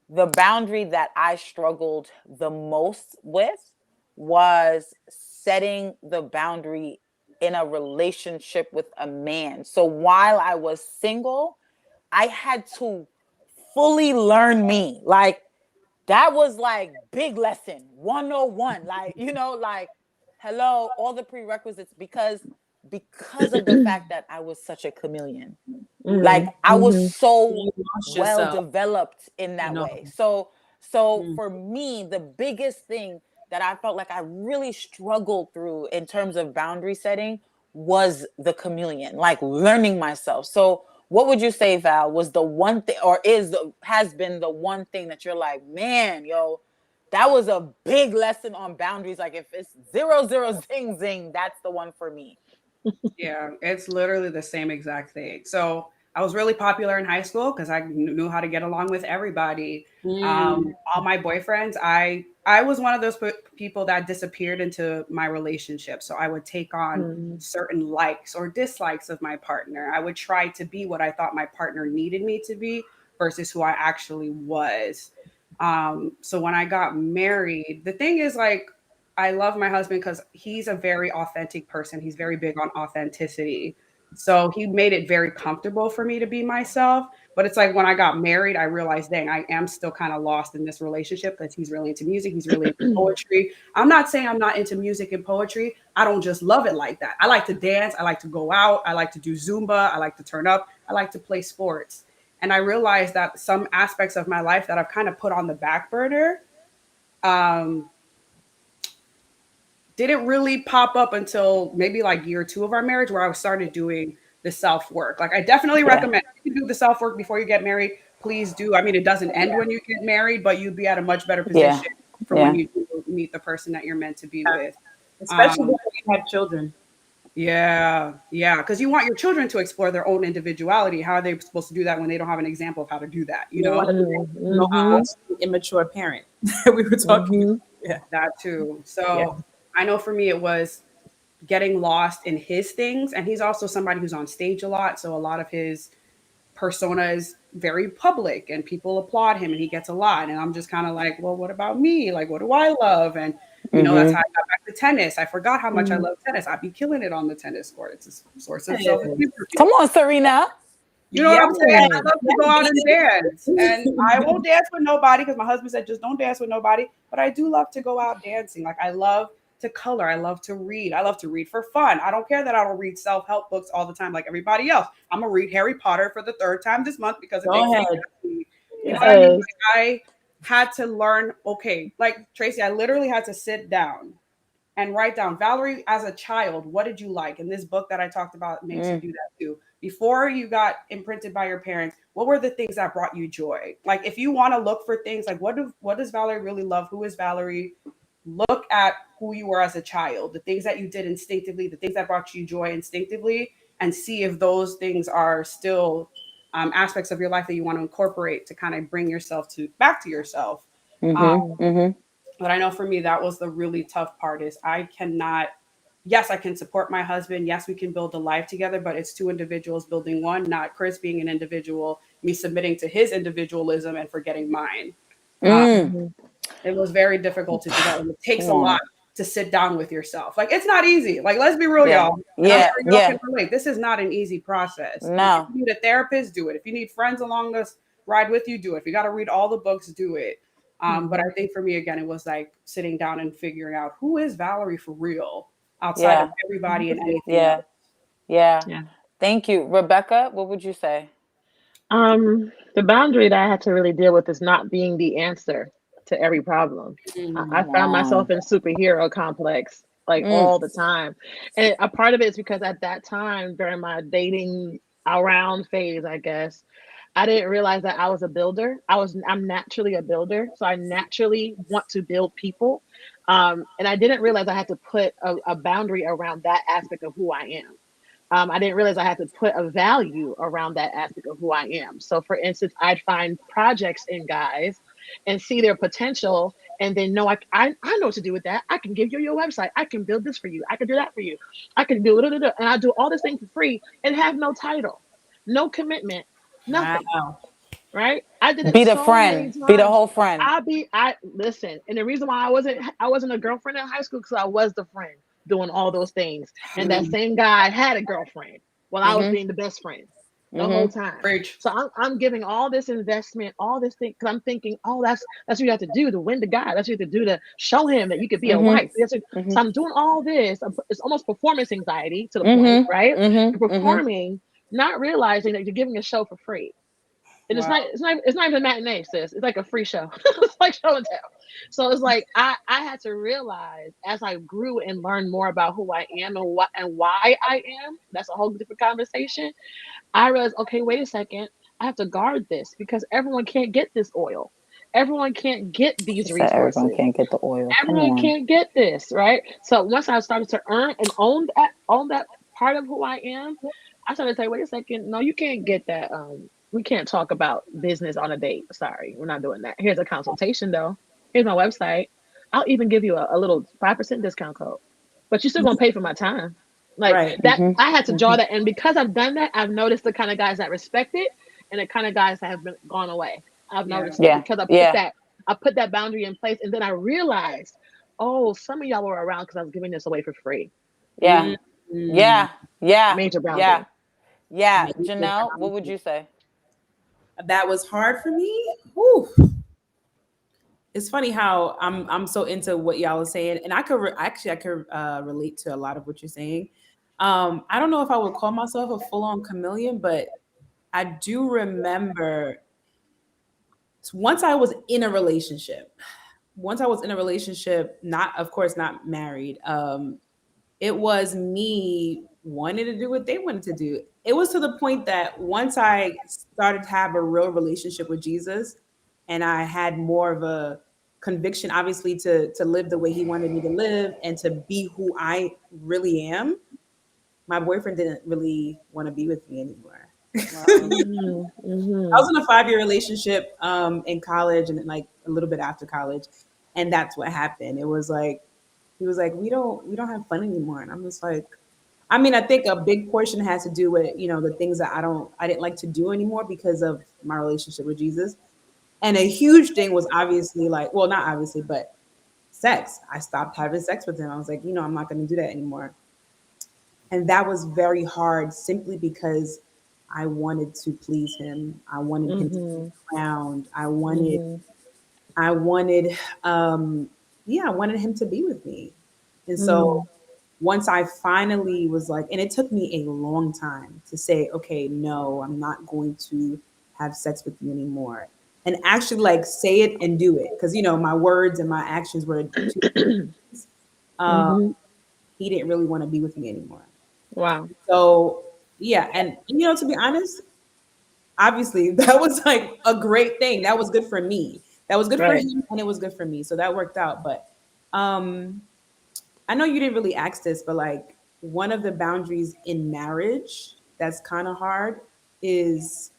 the boundary that I struggled the most with was setting the boundary in a relationship with a man. So while I was single, I had to fully learn me. Like that was like big lesson 101. Like, like hello, all the prerequisites because of the fact that I was such a chameleon. Like mm, I was mhm, so You lost well yourself. developed in You that know. way. So Mm. for me, the biggest thing that I felt like I really struggled through in terms of boundary setting was the chameleon, like learning myself. So what would you say, Val, was the one thing, or has been the one thing that you're like, man, yo, that was a big lesson on boundaries. Like if it's 0 0 zing zing, that's the one for me. Yeah, it's literally the same exact thing. So I was really popular in high school because I knew how to get along with everybody. Mm. All my boyfriends, I was one of those people that disappeared into my relationship. So I would take on mm, certain likes or dislikes of my partner. I would try to be what I thought my partner needed me to be versus who I actually was. So when I got married, the thing is like I love my husband because he's a very authentic person. He's very big on authenticity. So he made it very comfortable for me to be myself. But it's like when I got married, I realized, dang, I am still kind of lost in this relationship because he's really into music. He's really into poetry. I'm not saying I'm not into music and poetry. I don't just love it like that. I like to dance. I like to go out. I like to do Zumba. I like to turn up. I like to play sports. And I realized that some aspects of my life that I've kind of put on the back burner, um, didn't really pop up until maybe like year two of our marriage, where I started doing the self work. Like, I definitely recommend if you can do the self work before you get married, please do. I mean, it doesn't end when you get married, but you'd be at a much better Yeah. position for when you do meet the person that you're meant to be with. Especially when you have children. Yeah, because you want your children to explore their own individuality. How are they supposed to do that when they don't have an example of how to do that? You know, Immature parent. We were talking. Yeah, that too. So I know for me, it was getting lost in his things. And he's also somebody who's on stage a lot. So a lot of his persona is very public and people applaud him and he gets a lot. And I'm just kind of like, well, what about me? Like, what do I love? And, you know, that's how I got back to tennis. I forgot how much I love tennis. I'd be killing it on the tennis court. It's a source of self-esteem. Come on, Serena. You know what I'm saying? I love to go out and dance. And I won't dance with nobody because my husband said just don't dance with nobody. But I do love to go out dancing. Like, I love to color. I love to read. I love to read for fun. I don't care that I don't read self-help books all the time like everybody else. I'm gonna read Harry Potter for the third time this month because it makes me happy. You know what I mean? Like, I had to learn, okay, like Tracy, I literally had to sit down and write down, Valerie, as a child, what did you like? And this book that I talked about makes you do that too. Before you got imprinted by your parents, what were the things that brought you joy? Like, if you want to look for things like what does Valerie really love? Who is Valerie? Look at who you were as a child, the things that you did instinctively, the things that brought you joy instinctively, and see if those things are still aspects of your life that you want to incorporate to kind of bring yourself back to yourself. But I know for me, that was the really tough part is I cannot, yes, I can support my husband. Yes, we can build a life together, but it's two individuals building one, not Chris being an individual, me submitting to his individualism and forgetting mine. It was very difficult to do that. And it takes a lot to sit down with yourself. Like, it's not easy. Like, let's be real, y'all. And I'm sure y'all can relate. This is not an easy process. No. If you need a therapist, do it. If you need friends along this ride with you, do it. If you got to read all the books, do it. But I think for me, again, it was like sitting down and figuring out who is Valerie for real outside of everybody and anything else. Yeah. Thank you. Rebecca, what would you say? The boundary that I had to really deal with is not being the answer to every problem. I found myself in superhero complex like all the time. And a part of it is because at that time during my dating around phase, I guess, I didn't realize that I was a builder. I'm naturally a builder. So I naturally want to build people. And I didn't realize I had to put a boundary around that aspect of who I am. I didn't realize I had to put a value around that aspect of who I am. So for instance, I'd find projects in guys and see their potential and then know I know what to do with that. I can give you your website. I can build this for you. I can do that for you. I can do it. And I do all this thing for free and have no title, no commitment, nothing. Wow. Right? I did it Be the so friend. many times. Be the whole friend. I listen. And the reason why I wasn't a girlfriend in high school because I was the friend doing all those things. And that same guy had a girlfriend while I was being the best friend the whole time. So I'm giving all this investment, all this thing, because I'm thinking, oh, that's what you have to do to win the guy. That's what you have to do to show him that you could be a wife. So I'm doing all this. It's almost performance anxiety to the point, right? You're performing, not realizing that you're giving a show for free. And it's not even a matinee, sis. It's like a free show. It's like show and tell. So it's like I had to realize as I grew and learned more about who I am and why I am. That's a whole different conversation. I realized, okay, wait a second. I have to guard this because everyone can't get this oil. Everyone can't get these resources. Everyone can't get the oil. Everyone can't get this, right? So once I started to earn and own that part of who I am, I started to say, wait a second, no, you can't get that. We can't talk about business on a date. Sorry, we're not doing that. Here's a consultation though. Here's my website. I'll even give you a little 5% discount code, but you're still gonna pay for my time. Like that, I had to draw that, and because I've done that, I've noticed the kind of guys that respect it, and the kind of guys that have gone away. I've noticed that because I put that boundary in place, and then I realized oh, some of y'all were around because I was giving this away for free. Yeah. Mm. Yeah. Yeah. Major Yeah. boundary. Yeah. Major Janelle, what would boundary. you say? That was hard for me. Whew. It's funny how I'm so into what y'all are saying, and I could relate to a lot of what you're saying. I don't know if I would call myself a full on chameleon, but I do remember once I was in a relationship. Once I was in a relationship, not of course not married. It was me wanting to do what they wanted to do. It was to the point that once I started to have a real relationship with Jesus and I had more of a conviction, obviously, to live the way he wanted me to live and to be who I really am, my boyfriend didn't really want to be with me anymore. Wow. I was in a 5 year relationship in college and then like a little bit after college. And that's what happened. It was like he was like, we don't have fun anymore. And I'm just like, I mean, I think a big portion has to do with, the things that I didn't like to do anymore because of my relationship with Jesus. And a huge thing was obviously like, well, not obviously, but sex. I stopped having sex with him. I was like, I'm not going to do that anymore. And that was very hard simply because I wanted to please him. I wanted him to be around. I wanted, yeah, I wanted him to be with me. And so once I finally was like, and it took me a long time to say, okay, no, I'm not going to have sex with you anymore. And actually like say it and do it. Cause my words and my actions were two things. Um, he didn't really want to be with me anymore. Wow. So yeah. And to be honest, obviously that was like a great thing. That was good for me. That was good for Right. him and it was good for me. So that worked out. But um I know you didn't really ask this, but like one of the boundaries in marriage that's kind of hard is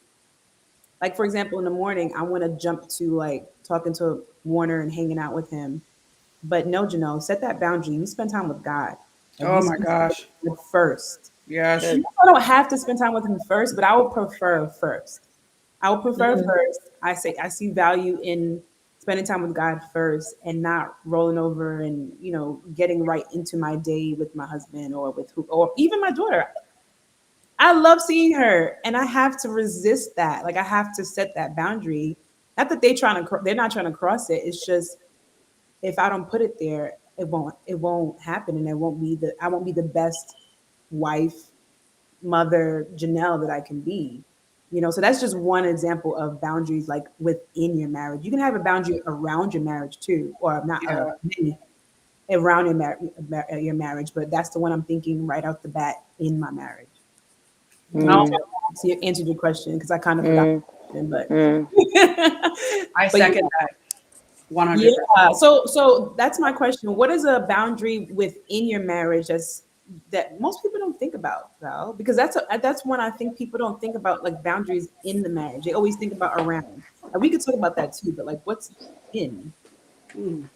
like, for example, in the morning, I want to jump to like talking to Warner and hanging out with him. But no, Janelle, set that boundary. You spend time with God. Like Oh you my spend time with gosh. him first. Yes. Good. I don't have to spend time with him first, but I would prefer first. I would prefer first. I see value in spending time with God first and not rolling over and getting right into my day with my husband or with who or even my daughter. I love seeing her and I have to resist that. Like I have to set that boundary. Not that they're not trying to cross it. It's just if I don't put it there, it won't happen and I won't be the best wife, mother, Janelle that I can be. So that's just one example of boundaries like within your marriage. You can have a boundary around your marriage too, or not Yeah. maybe around your marriage, but that's the one I'm thinking right out the bat in my marriage. I don't Mm, know if I answered your question because I kind of forgot mm, the question, but mm. I but second that 100%. yeah. So that's my question. What is a boundary within your marriage that most people don't think about, Val? Because that's one I think people don't think about, like boundaries in the marriage. They always think about around. And we could talk about that too, but like what's in? Mm.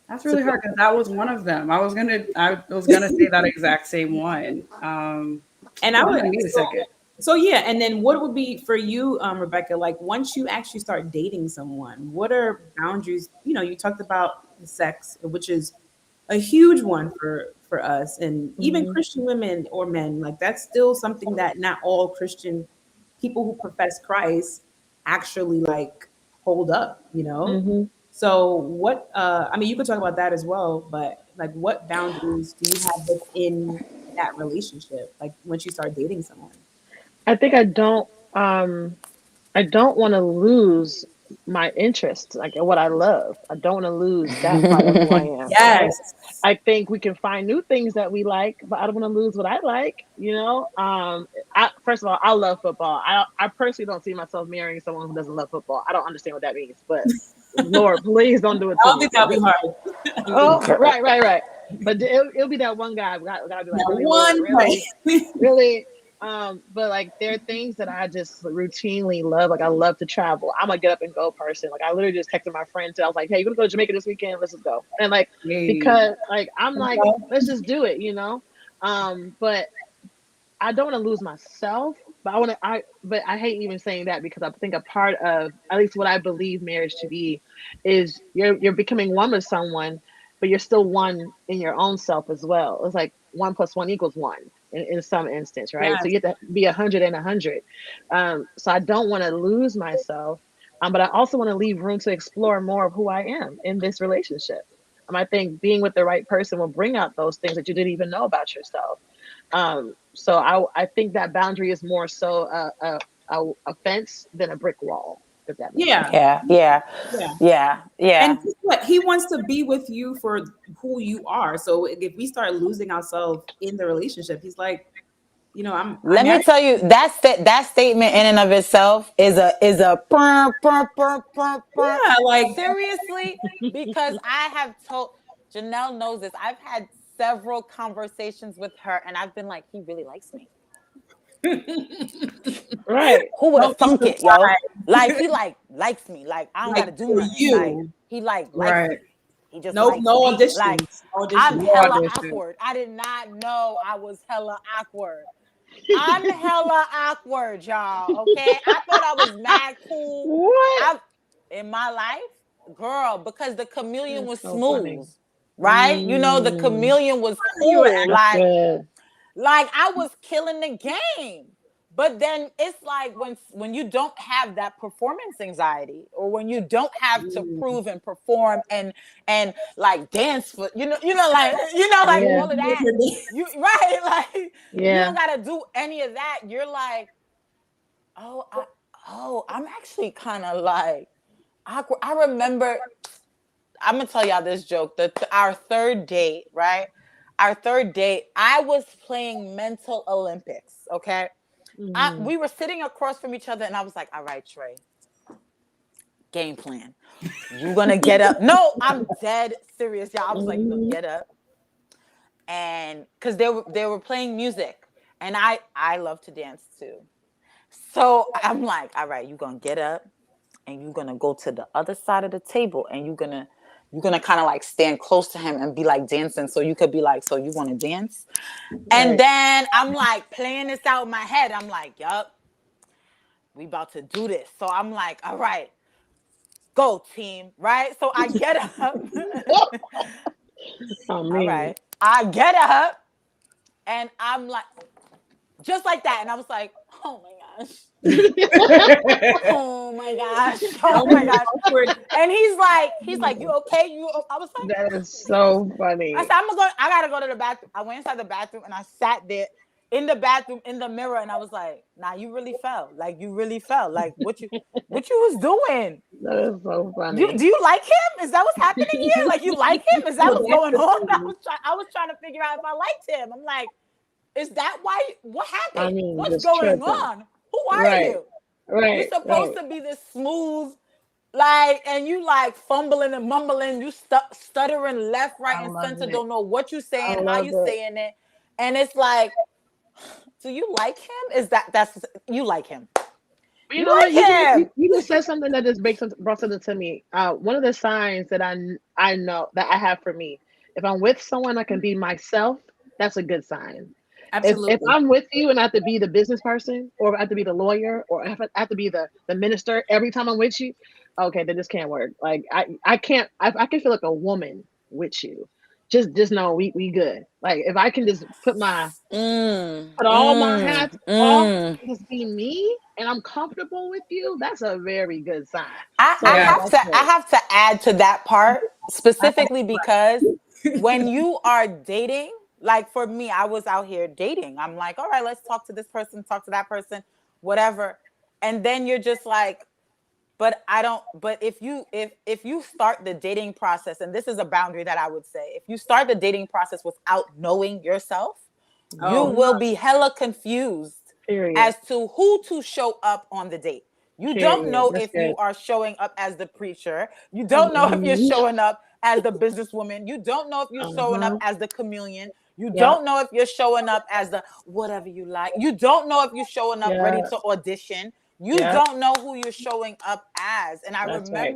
That's So really hard because that was one of them. I was gonna say that exact same one. and I Hold would on, need a second. so yeah, and then what would be for you, Rebecca, like once you actually start dating someone, what are boundaries? You talked about the sex, which is a huge one for us and even Christian women or men. Like that's still something that not all Christian people who profess Christ actually like hold up. So what I mean you could talk about that as well, but like what boundaries do you have within that relationship? Like once you start dating someone? I think I don't want to lose my interest, like what I love. I don't want to lose that part of who I am, right? Yes. I think we can find new things that we like, but I don't want to lose what I like. First of all, I love football. I personally don't see myself marrying someone who doesn't love football. I don't understand what that means, but Lord, please don't do it I to don't me. think that'll be hard. I don't think Oh, right. But it'll be that one guy. Gotta be like, that really, Lord, one really, way. really. But like there are things that I just routinely love. Like I love to travel. I'm a get up and go person. Like I literally just texted my friend and I was like, hey, you gonna go to Jamaica this weekend? Let's just go. And like Hey. because like I'm like, let's just do it. But I don't want to lose myself. But but I hate even saying that because I think a part of at least what I believe marriage to be is you're becoming one with someone, but you're still one in your own self as well. It's like 1 + 1 = 1 in some instance, right? So Yes. you have to be 100 and 100. So I don't want to lose myself, but I also want to leave room to explore more of who I am in this relationship. I think being with the right person will bring out those things that you didn't even know about yourself. So I think that boundary is more so a fence than a brick wall, if that makes sense. Yeah. Yeah, yeah, Yeah. yeah, And yeah. guess what? He wants to be with you for who you are. So if we start losing ourselves in the relationship, he's like, I Let me married tell you that statement in and of itself is a yeah, like seriously, because I have told Janelle knows this. I've had several conversations with her, and I've been like, he really likes me. Right. Who would don't have be thunk it, yo? Like surprised. he likes me. Like I don't Like gotta do for nothing. Like you. he likes Right. me. He just No, likes no me. Like auditions. No I'm auditions. No hella audition. awkward. I did not know I was hella awkward. I'm hella awkward, y'all. Okay. I thought I was mad cool. What? I in my life, girl, because the chameleon That's was so funny. smooth, right? You know, the Mm, chameleon was You cool. that's good. Like I was killing the game. But then it's like when you don't have that performance anxiety, or when you don't have to prove and perform and like dance for like Yeah. all of that, you right, like you Yeah. don't gotta do any of that. You're like, oh, I'm actually kind of like awkward. I remember, I'm gonna tell y'all this joke. Our third date, right? Our third date, I was playing mental Olympics. Okay, Hmm. we were sitting across from each other, and I was like, "All right, Trey, game plan. You gonna get up?" No, I'm dead serious, y'all. I was like, "You gonna Hmm. get up?" And because they were playing music, and I love to dance too. So I'm like, "All right, you gonna get up, and you're gonna go to the other side of the table, and you're gonna kind of like stand close to him and be like dancing, so you could be like, so you want to dance?" And Right. then I'm like playing this out in my head. I'm like, "Yup, we about to do this." So I'm like, "All right, go team," right? So I get up. I All mean, right, I get up, and I'm like, just like that, and I was like, "Oh my gosh." Oh my gosh. Oh Don't my be gosh. awkward. And he's like, you okay? I was like, that is so I funny. said, I gotta go to the bathroom. I went inside the bathroom and I sat there in the bathroom in the mirror, and I was like, nah, you really fell. Like you really fell. Like what you was doing? That is so You funny. do you like him? Is that what's happening here? Like you like him? Is that No, what's that's going the on? thing. I was trying to figure out if I liked him. I'm like, is that why what I happened? mean, What's just going tripping. on? Who are Right. you? You're Right. supposed Right. to be this smooth, like, and you like fumbling and mumbling, you stuttering left, right, I and love center, it. don't know what you I saying, how love you it. saying it. And it's like, do you like him? That's you like him. But you You know what? like him. You just said something that just brought something to me. One of the signs that I know that I have for me, if I'm with someone, I can be myself. That's a good sign. If Absolutely. I'm with you and I have to be the business person, or I have to be the lawyer, or I have to be the minister every time I'm with you, okay, then this can't work. Like I can't. I can feel like a woman with you. Just know we good. Like if I can just put all my hats off Mm. and just be me and I'm comfortable with you, that's a very good sign. I So Yeah. have that's to I great. have to add to that part I specifically because when you are dating, like for me, I was out here dating. I'm like, all right, let's talk to this person, talk to that person, whatever. And then you're just like, but I don't, but if you start the dating process, and this is a boundary that I would say, if you start the dating process without knowing yourself, you oh will Hmm. be hella confused Period. as to who to show up on the date. You don't Period. know That's if you good. are showing up as the preacher. You don't know if you're Hmm. showing up as the businesswoman. You don't know if you're showing up Uh-huh. as the chameleon. You yep. don't know if you're showing up as the whatever you like. You don't know if you're showing up ready Yeah. to audition. You Yeah. don't know who you're showing up as. And That's right.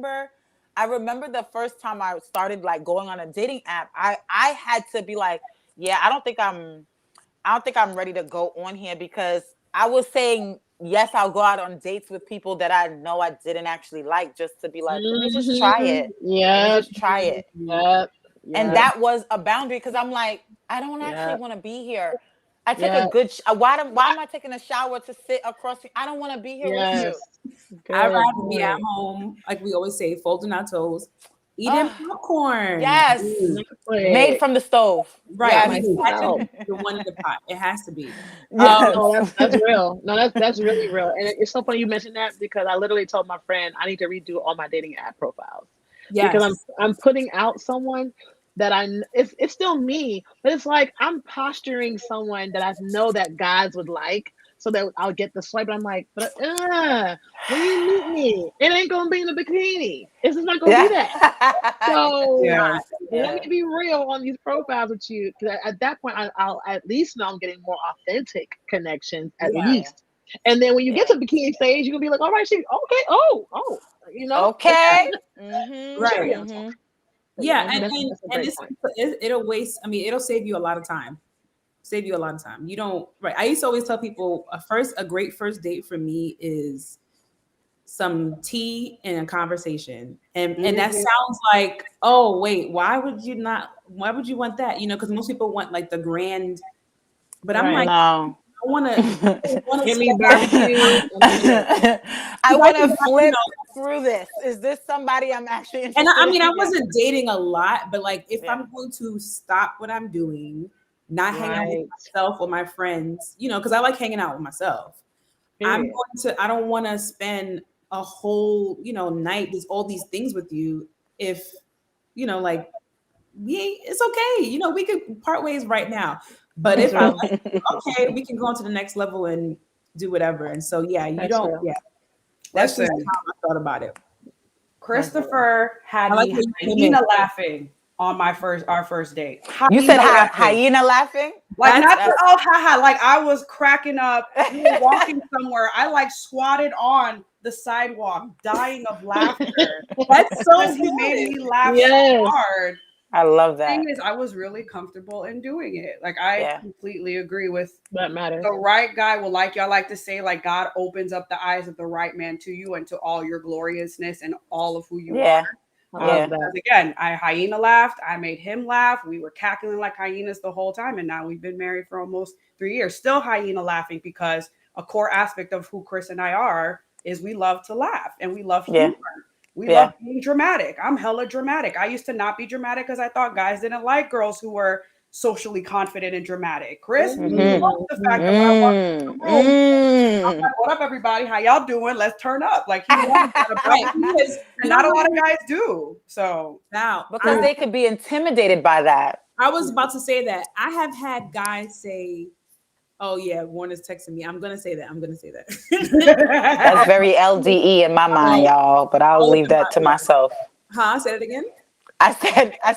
I remember the first time I started like going on a dating app, I had to be like, yeah, I don't think I'm ready to go on here because I was saying yes, I'll go out on dates with people that I know I didn't actually like, just to be like, let me just try it. Let me Yep. just try it. Yep. And Yep. that was a boundary because I'm like, I don't actually Yep. want to be here. I took a Yep. good why am I taking a shower to sit across you? I don't want to be here with you. Yes. I'd Good rather be at point. home, like we always say, folding our toes, eating Ah, popcorn. yes. Made Exactly. from the stove. Right. For Yes. We had to myself. be the one in the pot. It has to be. Yes. No, that's real. No, that's really real. And it's so funny you mentioned that because I literally told my friend I need to redo all my dating app profiles because Yes. I'm putting out someone that it's still me, but it's like I'm posturing someone that I know that guys would like, so that I'll get the swipe. But I'm like, but when you meet me, it ain't gonna be in a bikini. It's just not gonna be Yeah. that. So Yeah. let Yeah. me be real on these profiles with you, because at that point, I'll at least know I'm getting more authentic connections, at Yeah. Yeah. least. And then when you get Yeah. to bikini stage, you're gonna be like, all right, she okay, let's Okay. see the Right. cherry Mm-hmm. on top. Mm-hmm. But yeah, Yeah. And that's a and great point. it'll waste. I mean, it'll save you a lot of time. Save you a lot of time. You don't. Right. I used to always tell people a great first date for me is some tea and a conversation. And that Mhm. sounds like, oh wait, why would you want that? Because most people want like the grand, but I'm Right. like, No. I want to Give me spend that barbecue and I'm good. I because I want think to that, flip through this. Is this somebody I'm actually and interested I mean, I in? Yeah. wasn't dating a lot, but like if Yeah. I'm going to stop what I'm doing, not hang out with Right. myself or my friends, because I like hanging out with myself. Period. I don't want to spend a whole, night, there's all these things with you if, like, it's okay. We could part ways right now. But That's if I'm real. like, okay, we can go on to the next level and do whatever. And so, yeah, That's real. that's just Listen, how I thought about it. That's real. Christopher had I like me how you came in. hyena laughing on our first date. You said Hyena laughing. hyena laughing? Like not That's the That's oh haha, like I was cracking up. We were walking somewhere. I like squatted on the sidewalk, dying of laughter that's so because he made good. me laugh so Yes. hard. I love Thing that. is, I was really comfortable in doing it. Like I Yeah. completely agree with That matters. the right guy will like you. I like to say, like God opens up the eyes of the right man to you and to all your gloriousness and all of who you are. Yeah. I Yeah. love that. Because again, I hyena laughed. I made him laugh. We were cackling like hyenas the whole time, and now we've been married for almost 3 years. Still hyena laughing because a core aspect of who Chris and I are is we love to laugh and we love Yeah. humor. We love Yeah. being dramatic. I'm hella dramatic. I used to not be dramatic because I thought guys didn't like girls who were socially confident and dramatic. Chris, he Mm-hmm. loved the fact Mhm. that when I walked into Mm. the room, I'm Mm. like, what up, everybody? How y'all doing? Let's turn up. Like he loved that about Right. me. Because And not a lot of guys do. So now Because they could be intimidated by that. I was about to say that. I have had guys say, oh yeah, Warner's texting me. I'm gonna say that. I'm gonna say That's that. very LDE in my mind, Oh, y'all, but I'll leave that to yeah. myself. Huh? Say it again. I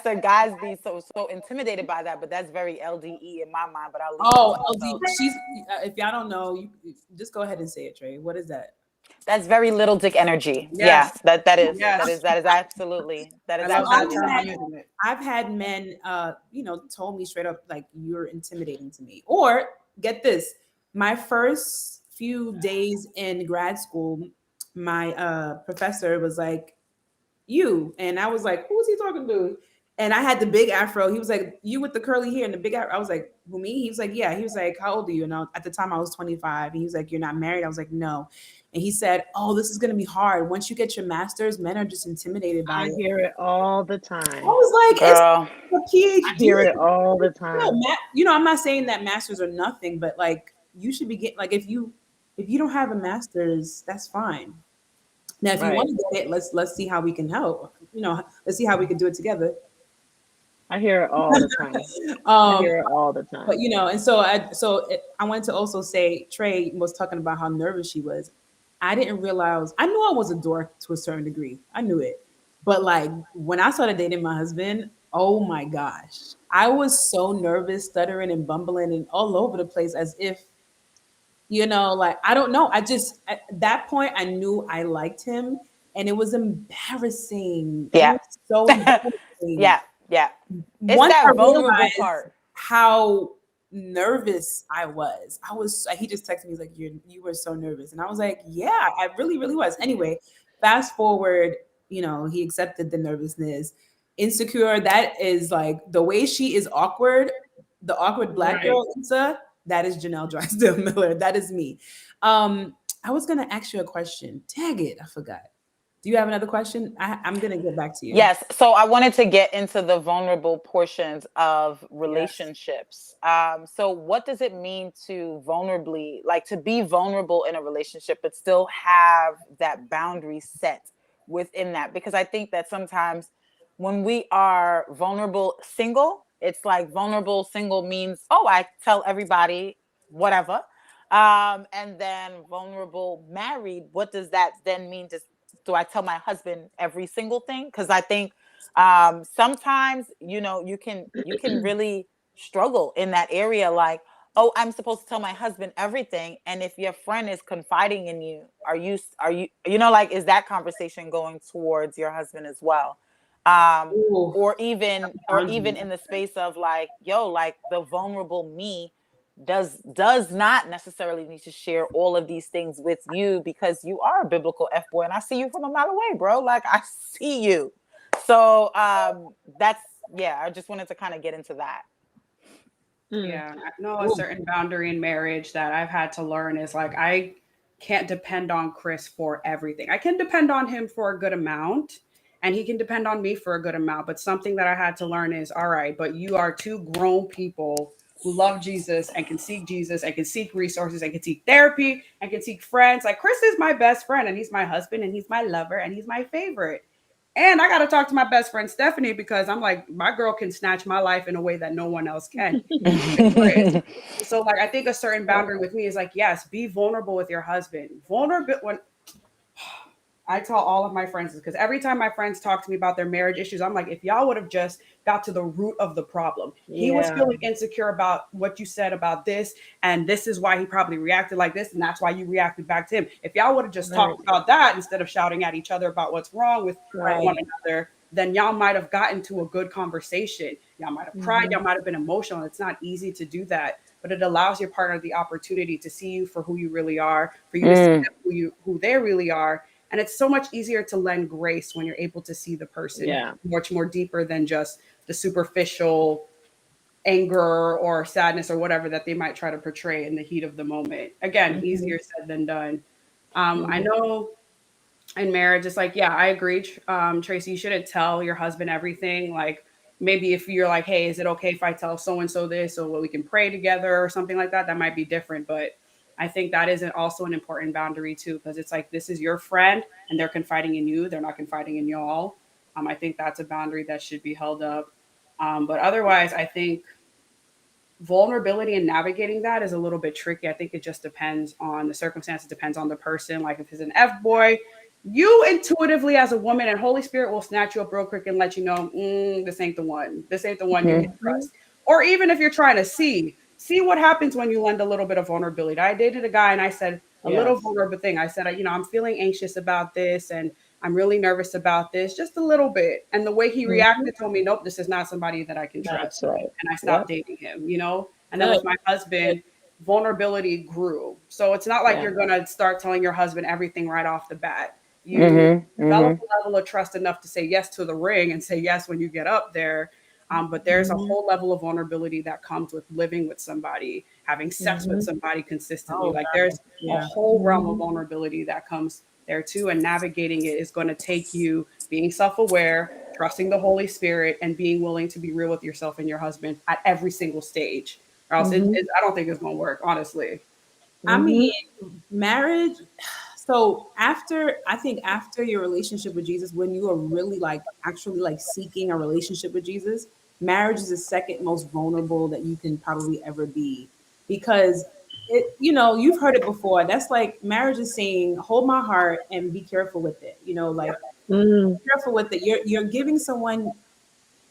said guys be so intimidated by that, but that's very LDE in my mind, but I'll leave that Oh, to LD. myself. She's. If y'all don't know, you just go ahead and say it, Trey. What is that? That's very little dick energy. Yeah, yes. that is Yes. that I is love So that absolutely term. that. I'm using it. I've had men, told me straight up like you're intimidating to me. Or get this, my first few days in grad school, my professor was like, "You," and I was like, "Who is he talking to?" And I had the big afro. He was like, "You with the curly hair and the big afro." I was like, "Who, me?" He was like, "Yeah." He was like, "How old are you?" And at the time I was 25. And he was like, "You're not married?" I was like, "No." And he said, "Oh, this is gonna be hard. Once you get your master's, men are just intimidated by I it." hear it all the I time. was like, "It's Girl. a I hear it PhD." all the time. I'm not saying that masters are nothing, but like you should be getting like if you don't have a master's, that's fine. Now, if you Right. want to get it, let's see how we can help. Let's see how we can do it together. I hear it all the time. I Um, hear it all the but time. and so I wanted to also say Trey was talking about how nervous she was. I didn't realize I knew I was a dork to a certain degree. I knew it. But like when I started dating my husband, oh my gosh. I was so nervous, stuttering and bumbling and all over the place as if, like I don't know. I just at that point I knew I liked him and it was embarrassing. It Yeah. was so embarrassing. Yeah. Yeah. It's Once I that vulnerable realized part. how nervous I was. He just texted me, he's like, you were so nervous. And I was like, yeah, I really, really was. Anyway, fast forward, he accepted the nervousness. Insecure, that is like the way she is awkward, the awkward black Right. girl, Lisa, that is Janelle Drysdale Miller. That is me. I was gonna ask you a question. Tag it, I forgot. Do you have another question? I'm gonna get back to you. Yes. So I wanted to get into the vulnerable portions of Yes. relationships. So what does it mean to vulnerably, like to be vulnerable in a relationship, but still have that boundary set within that? Because I think that sometimes when we are vulnerable single, it's like vulnerable single means, oh, I tell everybody whatever. And then vulnerable married, what does that then mean? Just do I tell my husband every single thing? Because I think sometimes you can really struggle in that area. Like, oh, I'm supposed to tell my husband everything, and if your friend is confiding in you, like, is that conversation going towards your husband as well? Ooh, Or even boundary. in the space of like, yo, like the vulnerable me does not necessarily need to share all of these things with you because you are a biblical F boy and I see you from a mile away, bro. Like I see you. So that's yeah, I just wanted to kind of get into that. Mm. Yeah, I know a Ooh. certain boundary in marriage that I've had to learn is like I can't depend on Chris for everything. I can depend on him for a good amount and he can depend on me for a good amount, but something that I had to learn is all right, but you are two grown people who love Jesus and can seek resources and can seek therapy and can seek friends. Like Chris is my best friend and he's my husband and he's my lover and he's my favorite. And I got to talk to my best friend Stephanie because I'm like, my girl can snatch my life in a way that no one else can. Even Chris. So, like, I think a certain boundary with me is like, yes, be vulnerable with your husband. Vulnerable when I tell all of my friends this because every time my friends talk to me about their marriage issues, I'm like, if y'all would have just got to the root of the problem, he was Yeah. feeling insecure about what you said about this, and this is why he probably reacted like this, and that's why you reacted back to him. If y'all would have just Right. talked about that instead of shouting at each other about what's wrong with Right. one another, then y'all might have gotten to a good conversation. Y'all might have cried, Hmm. y'all might have been emotional. It's not easy to do that, but it allows your partner the opportunity to see you for who you really are, for you to see Mm, them who they really are, and it's so much easier to lend grace when you're able to see the person Yeah. much more deeper than just the superficial anger or sadness or whatever that they might try to portray in the heat of the moment. Again, Hmm. easier said than done. I Hmm. know in marriage, it's like, yeah, I agree. Tracy, you shouldn't tell your husband everything. Like, maybe if you're like, hey, is it okay if I tell so and so this so we can pray together or something like that? That might be different. But I think that isn't also an important boundary, too, because it's like, this is your friend and they're confiding in you, they're not confiding in y'all. I think that's a boundary that should be held up. But otherwise, I think vulnerability and navigating that is a little bit tricky. I think it just depends on the circumstances, depends on the person. Like if it's an F boy, you intuitively as a woman and Holy Spirit will snatch you up real quick and let you know, this ain't the one. This ain't the one you can mhm, trust. Or even if you're trying to see what happens when you lend a little bit of vulnerability. I dated a guy and I said a little Yes. vulnerable thing. I said, I'm feeling anxious about this and I'm really nervous about this, just a little bit. And the way he Hmm. reacted told me, nope, this is not somebody that I can That's trust, right. and I stopped Yep. dating him. And then Good. with my husband, vulnerability grew. So it's not like Yeah. you're going to start telling your husband everything right off the bat. You mhm, develop mhm, a level of trust enough to say yes to the ring and say yes when you get up there. But there's a Hmm. whole level of vulnerability that comes with living with somebody, having sex with Hmm. somebody consistently. Oh Like God. there's a Yeah. whole realm of Hmm. vulnerability that comes there too. And navigating it is going to take you being self aware, trusting the Holy Spirit, and being willing to be real with yourself and your husband at every single stage. Or else Hmm. I don't think it's going to work, honestly. I mean, Hmm. marriage. So I think after your relationship with Jesus, when you are really like actually like seeking a relationship with Jesus, marriage is the second most vulnerable that you can probably ever be, because you've heard it before. That's like marriage is saying, hold my heart and be careful with it. Like Hmm. be careful with it. You're giving someone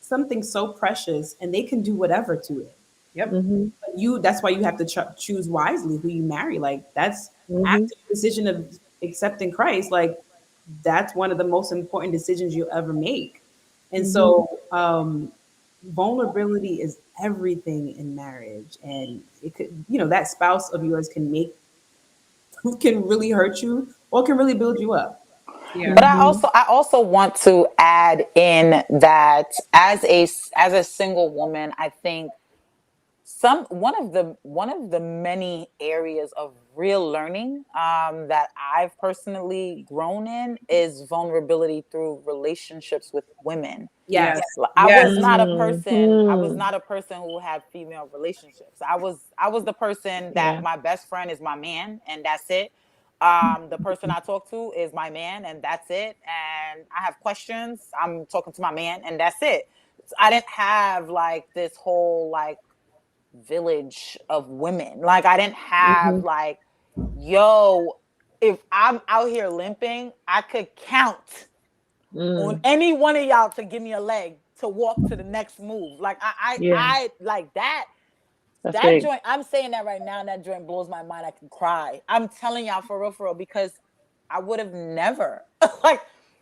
something so precious, and they can do whatever to it. Yep. Hmm. That's why you have to choose wisely who you marry. Like that's Hmm. after the decision of accepting Christ, like that's one of the most important decisions you'll ever make. And Hmm. so vulnerability is everything in marriage, and it could, you know, that spouse of yours can make can really hurt you or can really build you up. Yeah. But Mhm. I also want to add in that as a single woman, I think one of the many areas of real learning that I've personally grown in is vulnerability through relationships with women. Yes. Yes. I Yes. was not a Mm, person. I was mm, not a person who had female relationships. I was the person that yeah. my best friend is my man, and that's it. The person I talk to is my man, and that's it. And I have questions, I'm talking to my man, and that's it. I didn't have like this whole like village of women. Like I didn't have Mm-hmm. like, yo, if I'm out here limping, I could count on Mm, any one of y'all to give me a leg to walk to the next move. Like yeah. I like that. That's That big. joint, I'm saying that right now, and that joint blows my mind. I can cry. I'm telling y'all for real, because I would have never like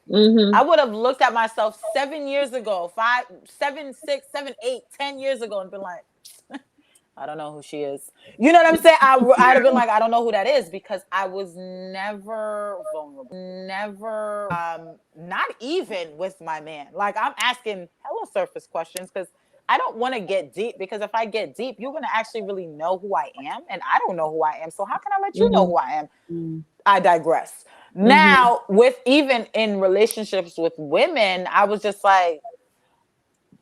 Mm-hmm. I would have looked at myself 7 years ago, 5, 7, 6, 7, 8, 10 years ago, and been like, I don't know who she is. You know what I'm saying? I'd have been like, I don't know who that is, because I was never vulnerable. Never, not even with my man. Like I'm asking hella surface questions because I don't want to get deep, because if I get deep, you're going to actually really know who I am. And I don't know who I am. So how can I let you know Mm-hmm. who I am? Mm. I digress. Mm-hmm. Now, with even in relationships with women, I was just like,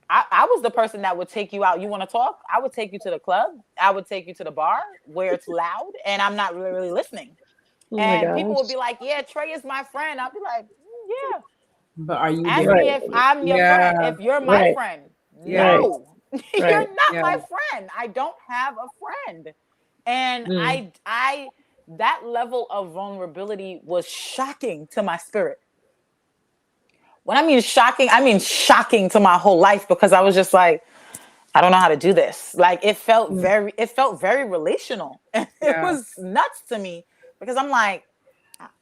I was the person that would take you out. You want to talk? I would take you to the club. I would take you to the bar where it's loud and I'm not really listening. Oh my And people would gosh. be like, yeah, Trey is my friend. I'll be like, yeah. But are you Ask there? me Right. if I'm your friend, Yeah. if you're my Right. friend. Yeah. Right. No, Right. you're not Yeah. my friend. I don't have a friend. And Mm. that level of vulnerability was shocking to my spirit. When I mean shocking to my whole life, because I was just like, I don't know how to do this. Like Mm. it felt very relational. And it Yeah. was nuts to me, because I'm like,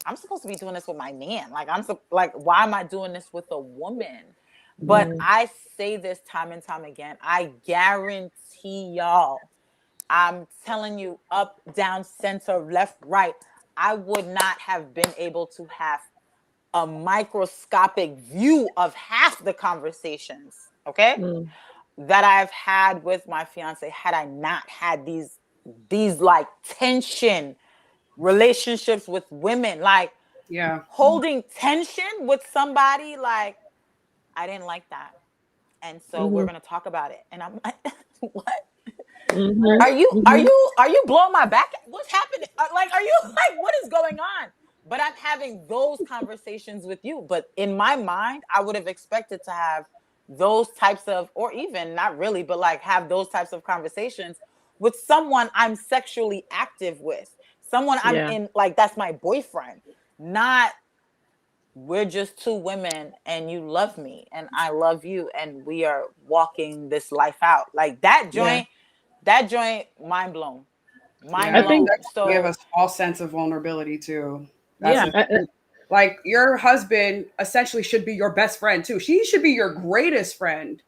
I'm supposed to be doing this with my man. Like like, why am I doing this with a woman? But Mm. I say this time and time again. I guarantee y'all, I'm telling you, up, down, center, left, right, I would not have been able to have a microscopic view of half the conversations, okay, Mm. that I've had with my fiance, had I not had these like tension relationships with women, like Yeah. holding tension with somebody. Like I didn't like that, and so we're Mm-hmm. gonna talk about it. And I'm like, what? Mm-hmm. Mm-hmm. Are you blowing my back? What's happening? Like, are you like, what is going on? But I'm having those conversations with you. But in my mind, I would have expected to have those types of, or even not really, but like have those types of conversations with someone I'm sexually active with, someone I'm Yeah. in, like that's my boyfriend, not we're just two women and you love me and I love you and we are walking this life out. Like Yeah. that joint, mind blown, mind I Yeah. think. blown. That can give So us false sense of vulnerability too. That's Yeah. the I, thing. Like your husband essentially should be your best friend too. She should be your greatest friend,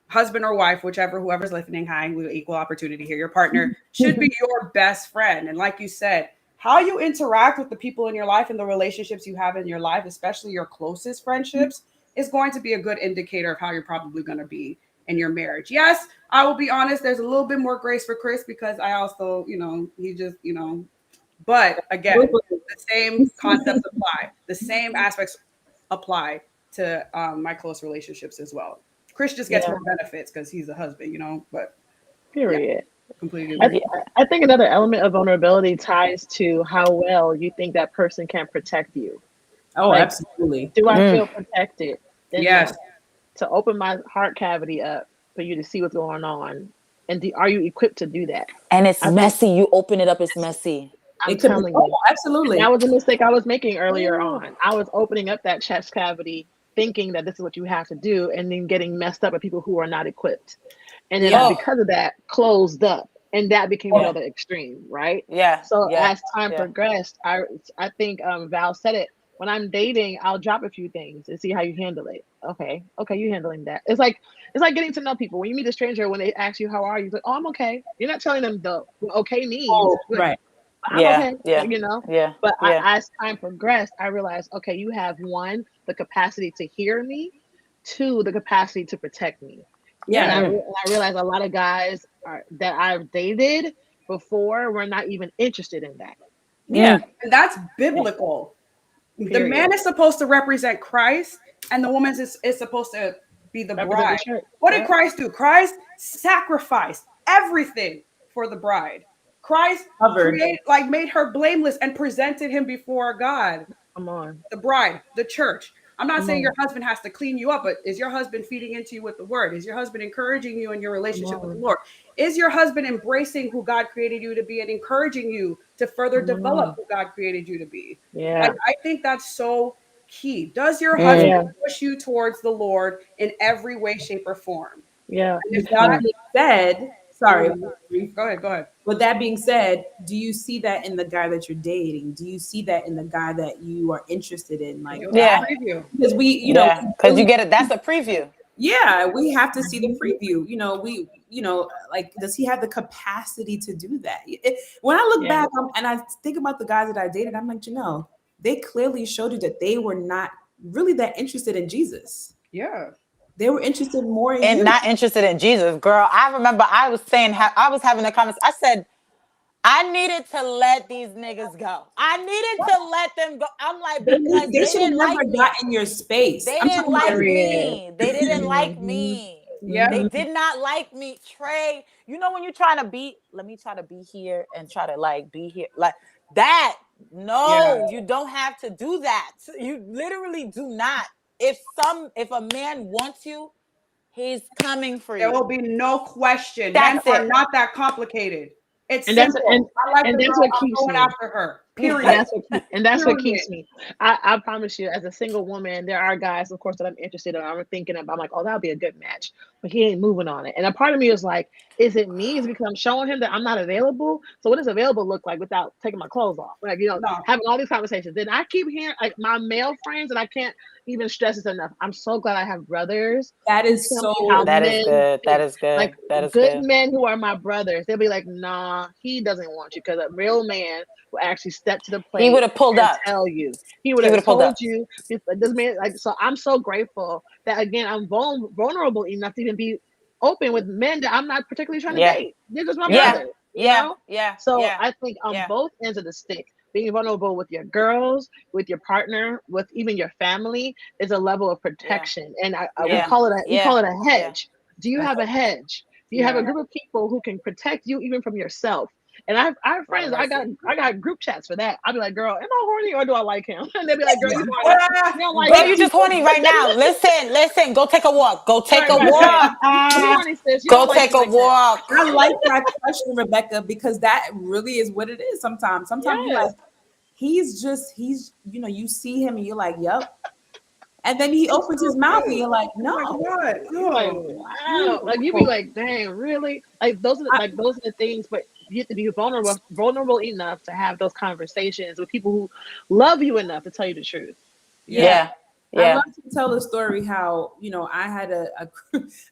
husband or wife, whichever, whoever's listening. Hi, we equal opportunity here. Your partner should be your best friend. And like you said, how you interact with the people in your life and the relationships you have in your life, especially your closest friendships, is going to be a good indicator of how you're probably going to be in your marriage. Yes, I will be honest, there's a little bit more grace for Chris because I also, he just, but again, the same concepts apply. The same aspects apply to my close relationships as well. Chris just gets yeah. more benefits because he's a husband, but yeah, Period. completely I, agree. yeah. I think another element of vulnerability ties to how well you think that person can protect you. Oh, Like, absolutely. do I Mm. feel protected Yes. enough to open my heart cavity up for you to see what's going on? And are you equipped to do that? And it's I think messy. You open it up, it's messy. I'm It could be. telling Oh, you. And absolutely. that was a mistake I was making earlier Ooh. on. I was opening up that chest cavity thinking that this is what you have to do and then getting messed up with people who are not equipped. And then Yeah. Oh, because of that, closed up. And that became the yeah, other extreme, right? yeah, So yeah, as time yeah. progressed, I think Val said it. when I'm dating, I'll drop a few things and see how you handle it. Okay, you handling that. It's like getting to know people. When you meet a stranger, when they ask you how are you, it's like, oh, I'm okay. You're not telling them the what okay means. Oh, You're like, right. I'm Yeah, okay, yeah, like, you know. yeah, But yeah. as time progressed, I realized, okay, you have one, the capacity to hear me, two, the capacity to protect me. And Yeah. I realized a lot of guys that I've dated before were not even interested in that. Yeah, Mm. and that's biblical. The Period. man is supposed to represent Christ, and the woman is supposed to be the Represent the bride. church. What did Yep. Christ do? Christ sacrificed everything for the bride. Christ Covered. made her blameless and presented him before God, Come on. the bride, the church. I'm not Come saying your on. husband has to clean you up, but is your husband feeding into you with the word? Is your husband encouraging you in your Come relationship with the on. Lord? Is your husband embracing who God created you to be and encouraging you to further Come develop on. who God created you to be? Yeah. I think that's so key. Does your Mm. husband Yeah. push you towards the Lord in every way, shape, or form? Yeah. And if With that not, Mm. being said, sorry, Mhm. go ahead, go ahead. with that being said, do you see that in the guy that you're dating? Do you see that in the guy that you are interested in? Like It was a that, Yeah, preview. because yeah. we Because you really, get it. That's a preview. yeah, we have to see the preview. Like, does he have the capacity to do that? When I look Yeah. back and I think about the guys that I dated, I'm like, they clearly showed you that they were not really that interested in Jesus. Yeah. They were interested more in And you. not interested in Jesus, girl. I remember I was saying I was having a conversation. I said I needed to let these niggas go. I needed to let them go. I'm like, because They they should have didn't never like got me. in your space. They I'm didn't talking about like Period. me. They didn't like Mhm. me. Yeah. They Mhm. did not like me. Trey, you know when you're trying to be, let me try to be here and try to like be here. Like that. Yeah. No, you don't have to do that. You literally do not. If a man wants you, he's coming for There will you. be no question. Men That's are it. not that complicated. It's And that's simple. I like and the that's girl. what I'm keeps going me. after her. And Period. that's what Period. keeps me. I promise you, as a single woman, there are guys, of course, that I'm interested in. I'm thinking of. I'm like, oh, that would be a good match, but he ain't moving on it. And a part of me is like, is it me? Is it because I'm showing him that I'm not available? So what does available look like without taking my clothes off? Like, No. having all these conversations. Then I keep hearing like my male friends, and I can't even stress this enough. I'm so glad I have brothers that who is tell me how so That is men good. That think. is Like good. That is good good. men who are my brothers, they'll be like, nah, he doesn't want you, because a real man will actually step to the He would plate have pulled and up. tell you. He would He would have have pulled told up. you. This man, like, so I'm so grateful that again I'm vulnerable enough to even be open with men that I'm not particularly trying to Yeah. date. They're just my Yeah. Yeah. brother, Yeah. Yeah. So Yeah. I think on Yeah. both ends of the stick, being vulnerable with your girls, with your partner, with even your family, is a level of Yeah. protection, and we Yeah. call it Yeah. a Yeah. hedge. Do you have a hedge? Do you have a Yeah. group of people who can protect you even from yourself? And I have What friends. did I say? I got group chats for that. I'll be like, "Girl, am I horny or do I like him?" And they'll be like, "Girl, you horny. Ah, You don't like Girl, him." you just horny right now. Listen, listen. Go take a walk. Go take Right, a right, right. walk. You horny, sis. You Go don't like take him a like that. walk. I like that question, Rebecca, because that really is what it is sometimes. Sometimes you're Yes. like, you see him and you're like, yep. And then he opens his mouth and you're like, I'm like, no. what? You're like, Oh. wow. Like you be like, dang, really? Like those are the things, but you have to be vulnerable enough to have those conversations with people who love you enough to tell you the truth. Yeah. Yeah. Yeah. I Yeah. love to tell the story how, I had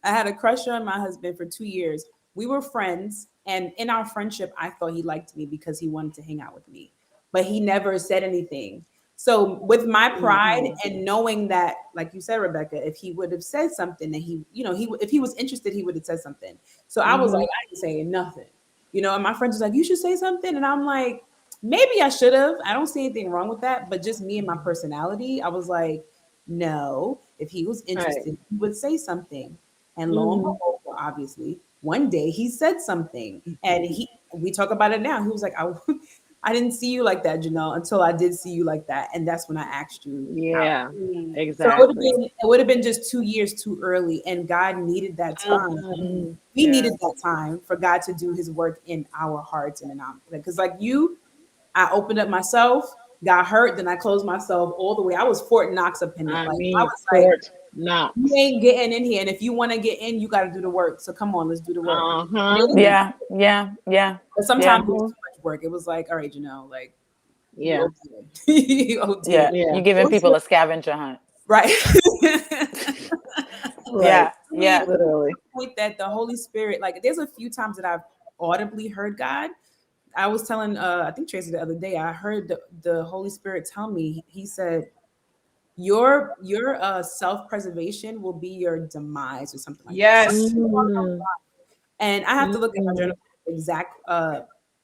I had a crush on my husband for 2 years. We were friends, and in our friendship, I thought he liked me because he wanted to hang out with me, but he never said anything. So with my pride Hmm. and knowing that, like you said, Rebecca, if he would have said something, that if he was interested, he would have said something. So I was Hmm. like, I ain't saying nothing, and my friends was like, you should say something, and I'm like, maybe I should have. I don't see anything wrong with that, but just me and my personality, I was like, no, if he was Right. interested, he would say something. And lo and Hmm. behold, well, obviously, one day he said something, and we talk about it now. He was like, I didn't see you like that, Janelle, until I did see you like that, and that's when I asked you out. Yeah. Mm. So Exactly. it would have been just 2 years too early, and God needed that time. Hmm. We Yeah. needed that time for God to do His work in our hearts and in our, because like I opened up myself, got hurt, then I closed myself all the way. I was Fort Knox up in it. I Like I mean, was like, Fort you Knox. ain't getting in here. And if you want to get in, you got to do the work. So come on, let's do the work. Uh And huh. it was, Yeah. Yeah. Yeah. but Yeah. sometimes it was too much work. It was like, all right, like Yeah. Oh dear. Yeah. Yeah. You giving people a scavenger hunt. Right. Right. Yeah. Literally. Point that the Holy Spirit, like there's a few times that I've audibly heard God. I was telling I think Tracy the other day, I heard the Holy Spirit tell me, he said, your self-preservation will be your demise or something like that. Yes. Mm, And I have to look at my mm, journal for the exact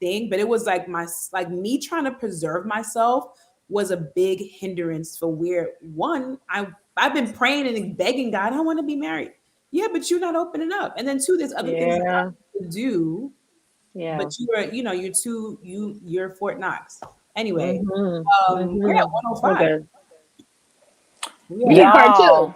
thing, but it was like me trying to preserve myself was a big hindrance for where one, I've been praying and begging God, I want to be married. Yeah, but you're not opening up. And then two, there's other things that yeah. I could do, Yeah. but you're Fort Knox. Anyway, Mm-hmm. we're at Mm-hmm. So 105. good. We We at, need part two. Y'all.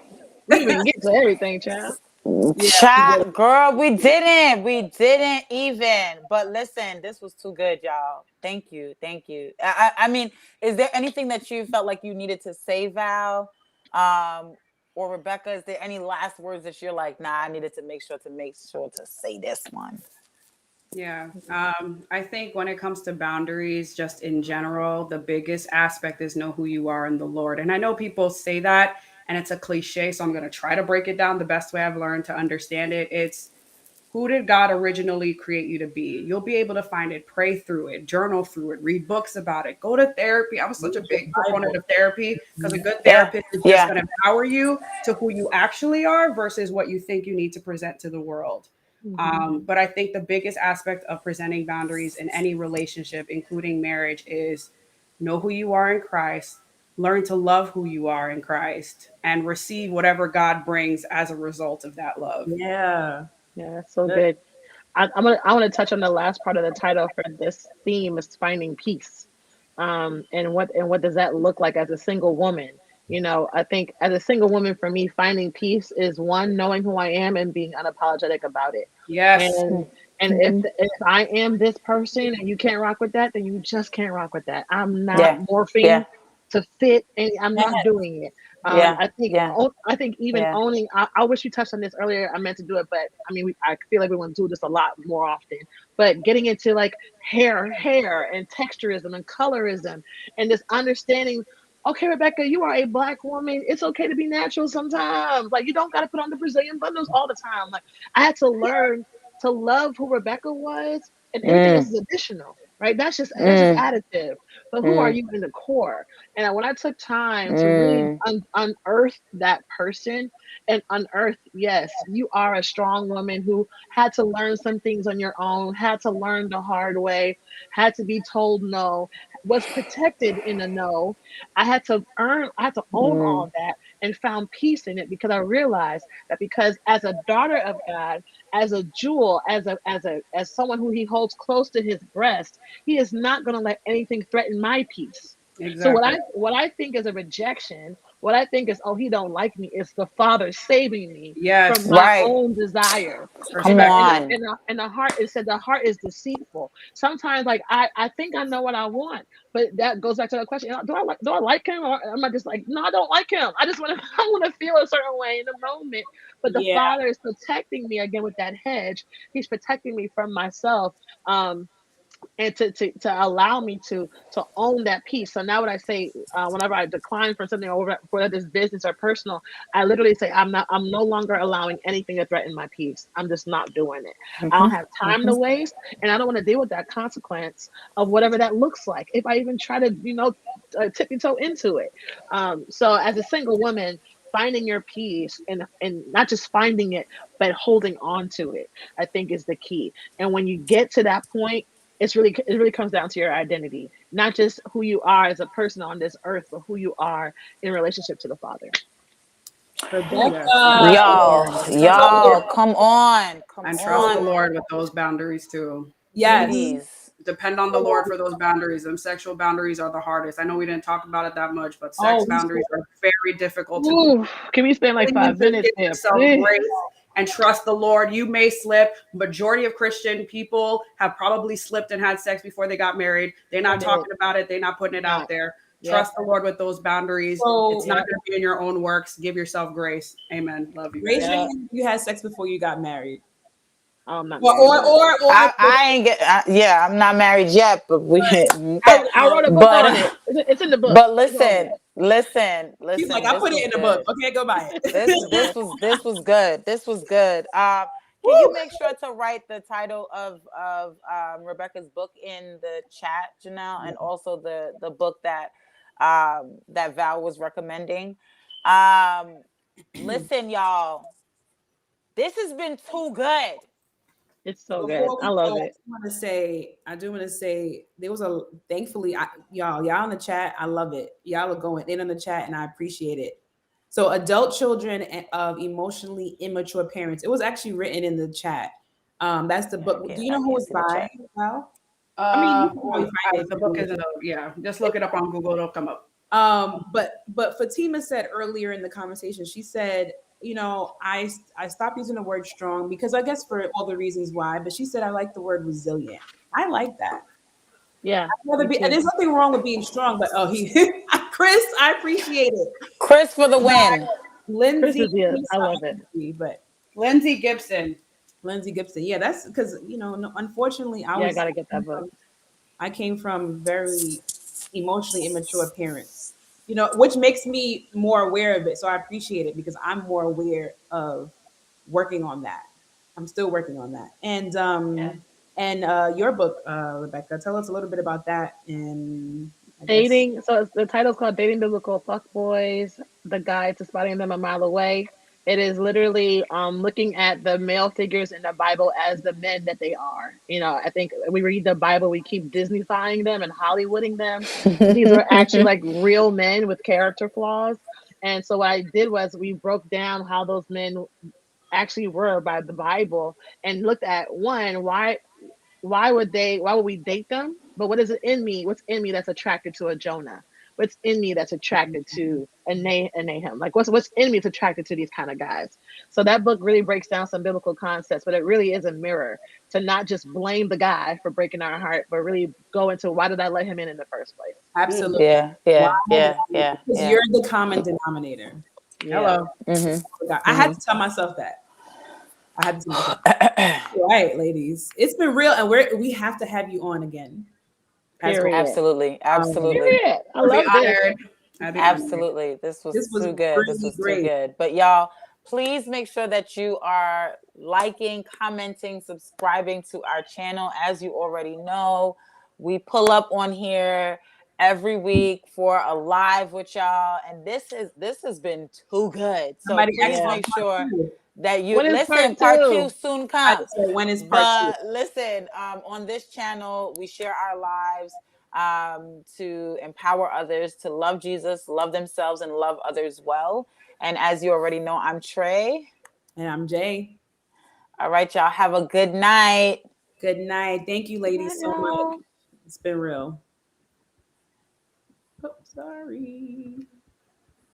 We didn't even get to everything, child. yeah, we did. Chat, girl, we didn't. We didn't even. But listen, this was too good, y'all. Thank you. Thank you. I mean, is there anything that you felt like you needed to say, Val? Or Rebecca, is there any last words that you're like, nah, I needed to make sure to say this one? Yeah. I think when it comes to boundaries, just in general, the biggest aspect is know who you are in the Lord. And I know people say that and it's a cliche, so I'm going to try to break it down the best way I've learned to understand it. It's who did God originally create you to be? You'll be able to find it, pray through it, journal through it, read books about it, go to therapy. I was such Read a the big proponent Bible. of therapy because a good Yeah. therapist is just Yeah. going to empower you to who you actually are versus what you think you need to present to the world. Mm-hmm. But I think the biggest aspect of presenting boundaries in any relationship, including marriage, is know who you are in Christ, learn to love who you are in Christ, and receive whatever God brings as a result of that love. Yeah. Yeah, that's so Good. good. I want to touch on the last part of the title for this theme is finding peace, and what does that look like as a single woman? You know, I think as a single woman, for me, finding peace is one, knowing who I am and being unapologetic about it. Yes. And Mhm. if I am this person and you can't rock with that, then you just can't rock with that. I'm not Yeah. Yeah. morphing to fit, and I'm not Yeah. doing it. Yeah. Yeah. I think even Yeah. owning. I wish you touched on this earlier. I meant to do it, but I mean, I feel like we want to do this a lot more often. But getting into like hair, and texturism and colorism, and this understanding. Okay, Rebecca, you are a black woman. It's okay to be natural sometimes. Like you don't got to put on the Brazilian bundles all the time. Like I had to learn to love who Rebecca was, and everything else Mm, is additional, right? That's just mm, additive. But who are mm, you in the core? And when I took time to really mm, unearth that person and unearth, yes, you are a strong woman who had to learn some things on your own, had to learn the hard way, had to be told no, was protected in a no. I had to own mm, all that and found peace in it because I realized that because as a daughter of God, as a jewel, as someone who he holds close to his breast, he is not going to let anything threaten my peace. So Exactly. what I think is a rejection, what I think is, oh, he don't like me, is the Father saving me from Yes. my right. own desire. Come Perspective. on. And the heart, it said the heart is deceitful. Sometimes like I think I know what I want, but that goes back to the question, do I like him, or am I just like, no, I don't like him. I just want to I want to feel a certain way in the moment. But the Yeah. Father is protecting me again with that hedge. He's protecting me from myself. And to allow me to own that piece. So now what I say, whenever I decline for something, or whether it's business or personal, I literally say I'm no longer allowing anything to threaten my peace. I'm just not doing it. I don't Mhm, have time to mhm. waste, and I don't want to deal with that consequence of whatever that looks like. If I even try to, tippy toe into it. So as a single woman, finding your peace and not just finding it, but holding on to it, I think is the key. And when you get to that point, it really comes down to your identity, not just who you are as a person on this earth, but who you are in relationship to the Father. Oh, yes. And Rebecca. trust the Y'all, Lord. So y'all, good. come on. Come And trust the on. Lord with those boundaries too. Yes. Ladies. Depend on the Lord for those boundaries. Them sexual boundaries are the hardest. I know we didn't talk about it that much, but sex Oh, we boundaries are very difficult to do. Ooh, can we spend like Really need 5 minutes give there, yourself please? grace and trust the Lord. You may slip. Majority of Christian people have probably slipped and had sex before they got married. They're I not did talking about it. They're not putting it out not. there. Yep. Trust the Lord with those boundaries. It's so not Yep. going to be in your own works. Give yourself grace. Amen. Love you raise guys. your Yep. hand if you had sex before you got married. Oh, I'm not Or married, but I ain't get. Yeah, I'm not married yet, but we. I wrote a book on But it. It's in the book. but It's on listen, there. listen, she's like, listen. I This put it was in the book. good. Okay, go buy it. This was good. This was good. Can you Woo! make sure to write the title of Rebecca's book in the chat, Janelle, and also the book that that Val was recommending. Um, Listen, y'all, this has been too good. It's so good. Before I we love go, it. I do want to say there was a thankfully y'all in the chat. I love it. Y'all are going in on the chat, and I appreciate it. So, adult children of emotionally immature parents. It was actually written in the chat. That's the book. Do you I know who can't it's see the by? chat. Well, I mean, you can probably Well, find it. the book is yeah. Just look it up on Google; it'll come up. But Fatima said earlier in the conversation, she said, I stopped using the word strong because I guess for all the reasons why, but she said I like the word resilient. I like that. Yeah, I'd rather me be, and too. there's nothing wrong with being strong, but he Chris, I appreciate it. Chris for the win. Chris Lindsay, is good. I love it. but Lindsay Gibson. Lindsay Gibson, yeah, that's because no, unfortunately, Yeah, I gotta get that book. I came from very emotionally immature parents, which makes me more aware of it. So I appreciate it because I'm more aware of working on that. I'm still working on that. Yeah. And your book, Rebecca, tell us a little bit about that. And I guess Dating. So the title's called "Dating Biblical Fuckboys: The Guide to Spotting Them a Mile Away." It is literally looking at the male figures in the Bible as the men that they are. I think we read the Bible, we keep Disneyfying them and Hollywooding them, but these are actually like real men with character flaws. And so what I did was we broke down how those men actually were by the Bible and looked at one, why would we date them? But what is it in me? What's in me that's attracted to a Jonah? What's in me that's attracted to a Nahum? Like what's in me that's attracted to these kind of guys? So that book really breaks down some biblical concepts, but it really is a mirror to not just blame the guy for breaking our heart, but really go into why did I let him in the first place? absolutely. Yeah, Why? yeah, yeah, yeah, Because yeah. you're the common denominator. Yeah. Hello. I had to tell myself that. I had to tell myself. All right, ladies, it's been real, and we have to have you on again. As well. Period. Absolutely, absolutely. Period. I I'd be love this. honored. I'd be honored. Absolutely. This was This was too good. This really was too great. good. But y'all, please make sure that you are liking, commenting, subscribing to our channel. As you already know, we pull up on here every week for a live with y'all. And this has been too good. So Somebody please asked Yeah. for make part sure two. that you What is listen. part Part two two? soon I had to come. say, when is part two? But listen, on this channel, we share our lives to empower others to love Jesus, love themselves, and love others well. And as you already know, I'm Trey. And I'm Jay. All right, y'all. Have a good night. Good night. Thank you, Good night, ladies, so much. y'all. It's been real. Oh, sorry.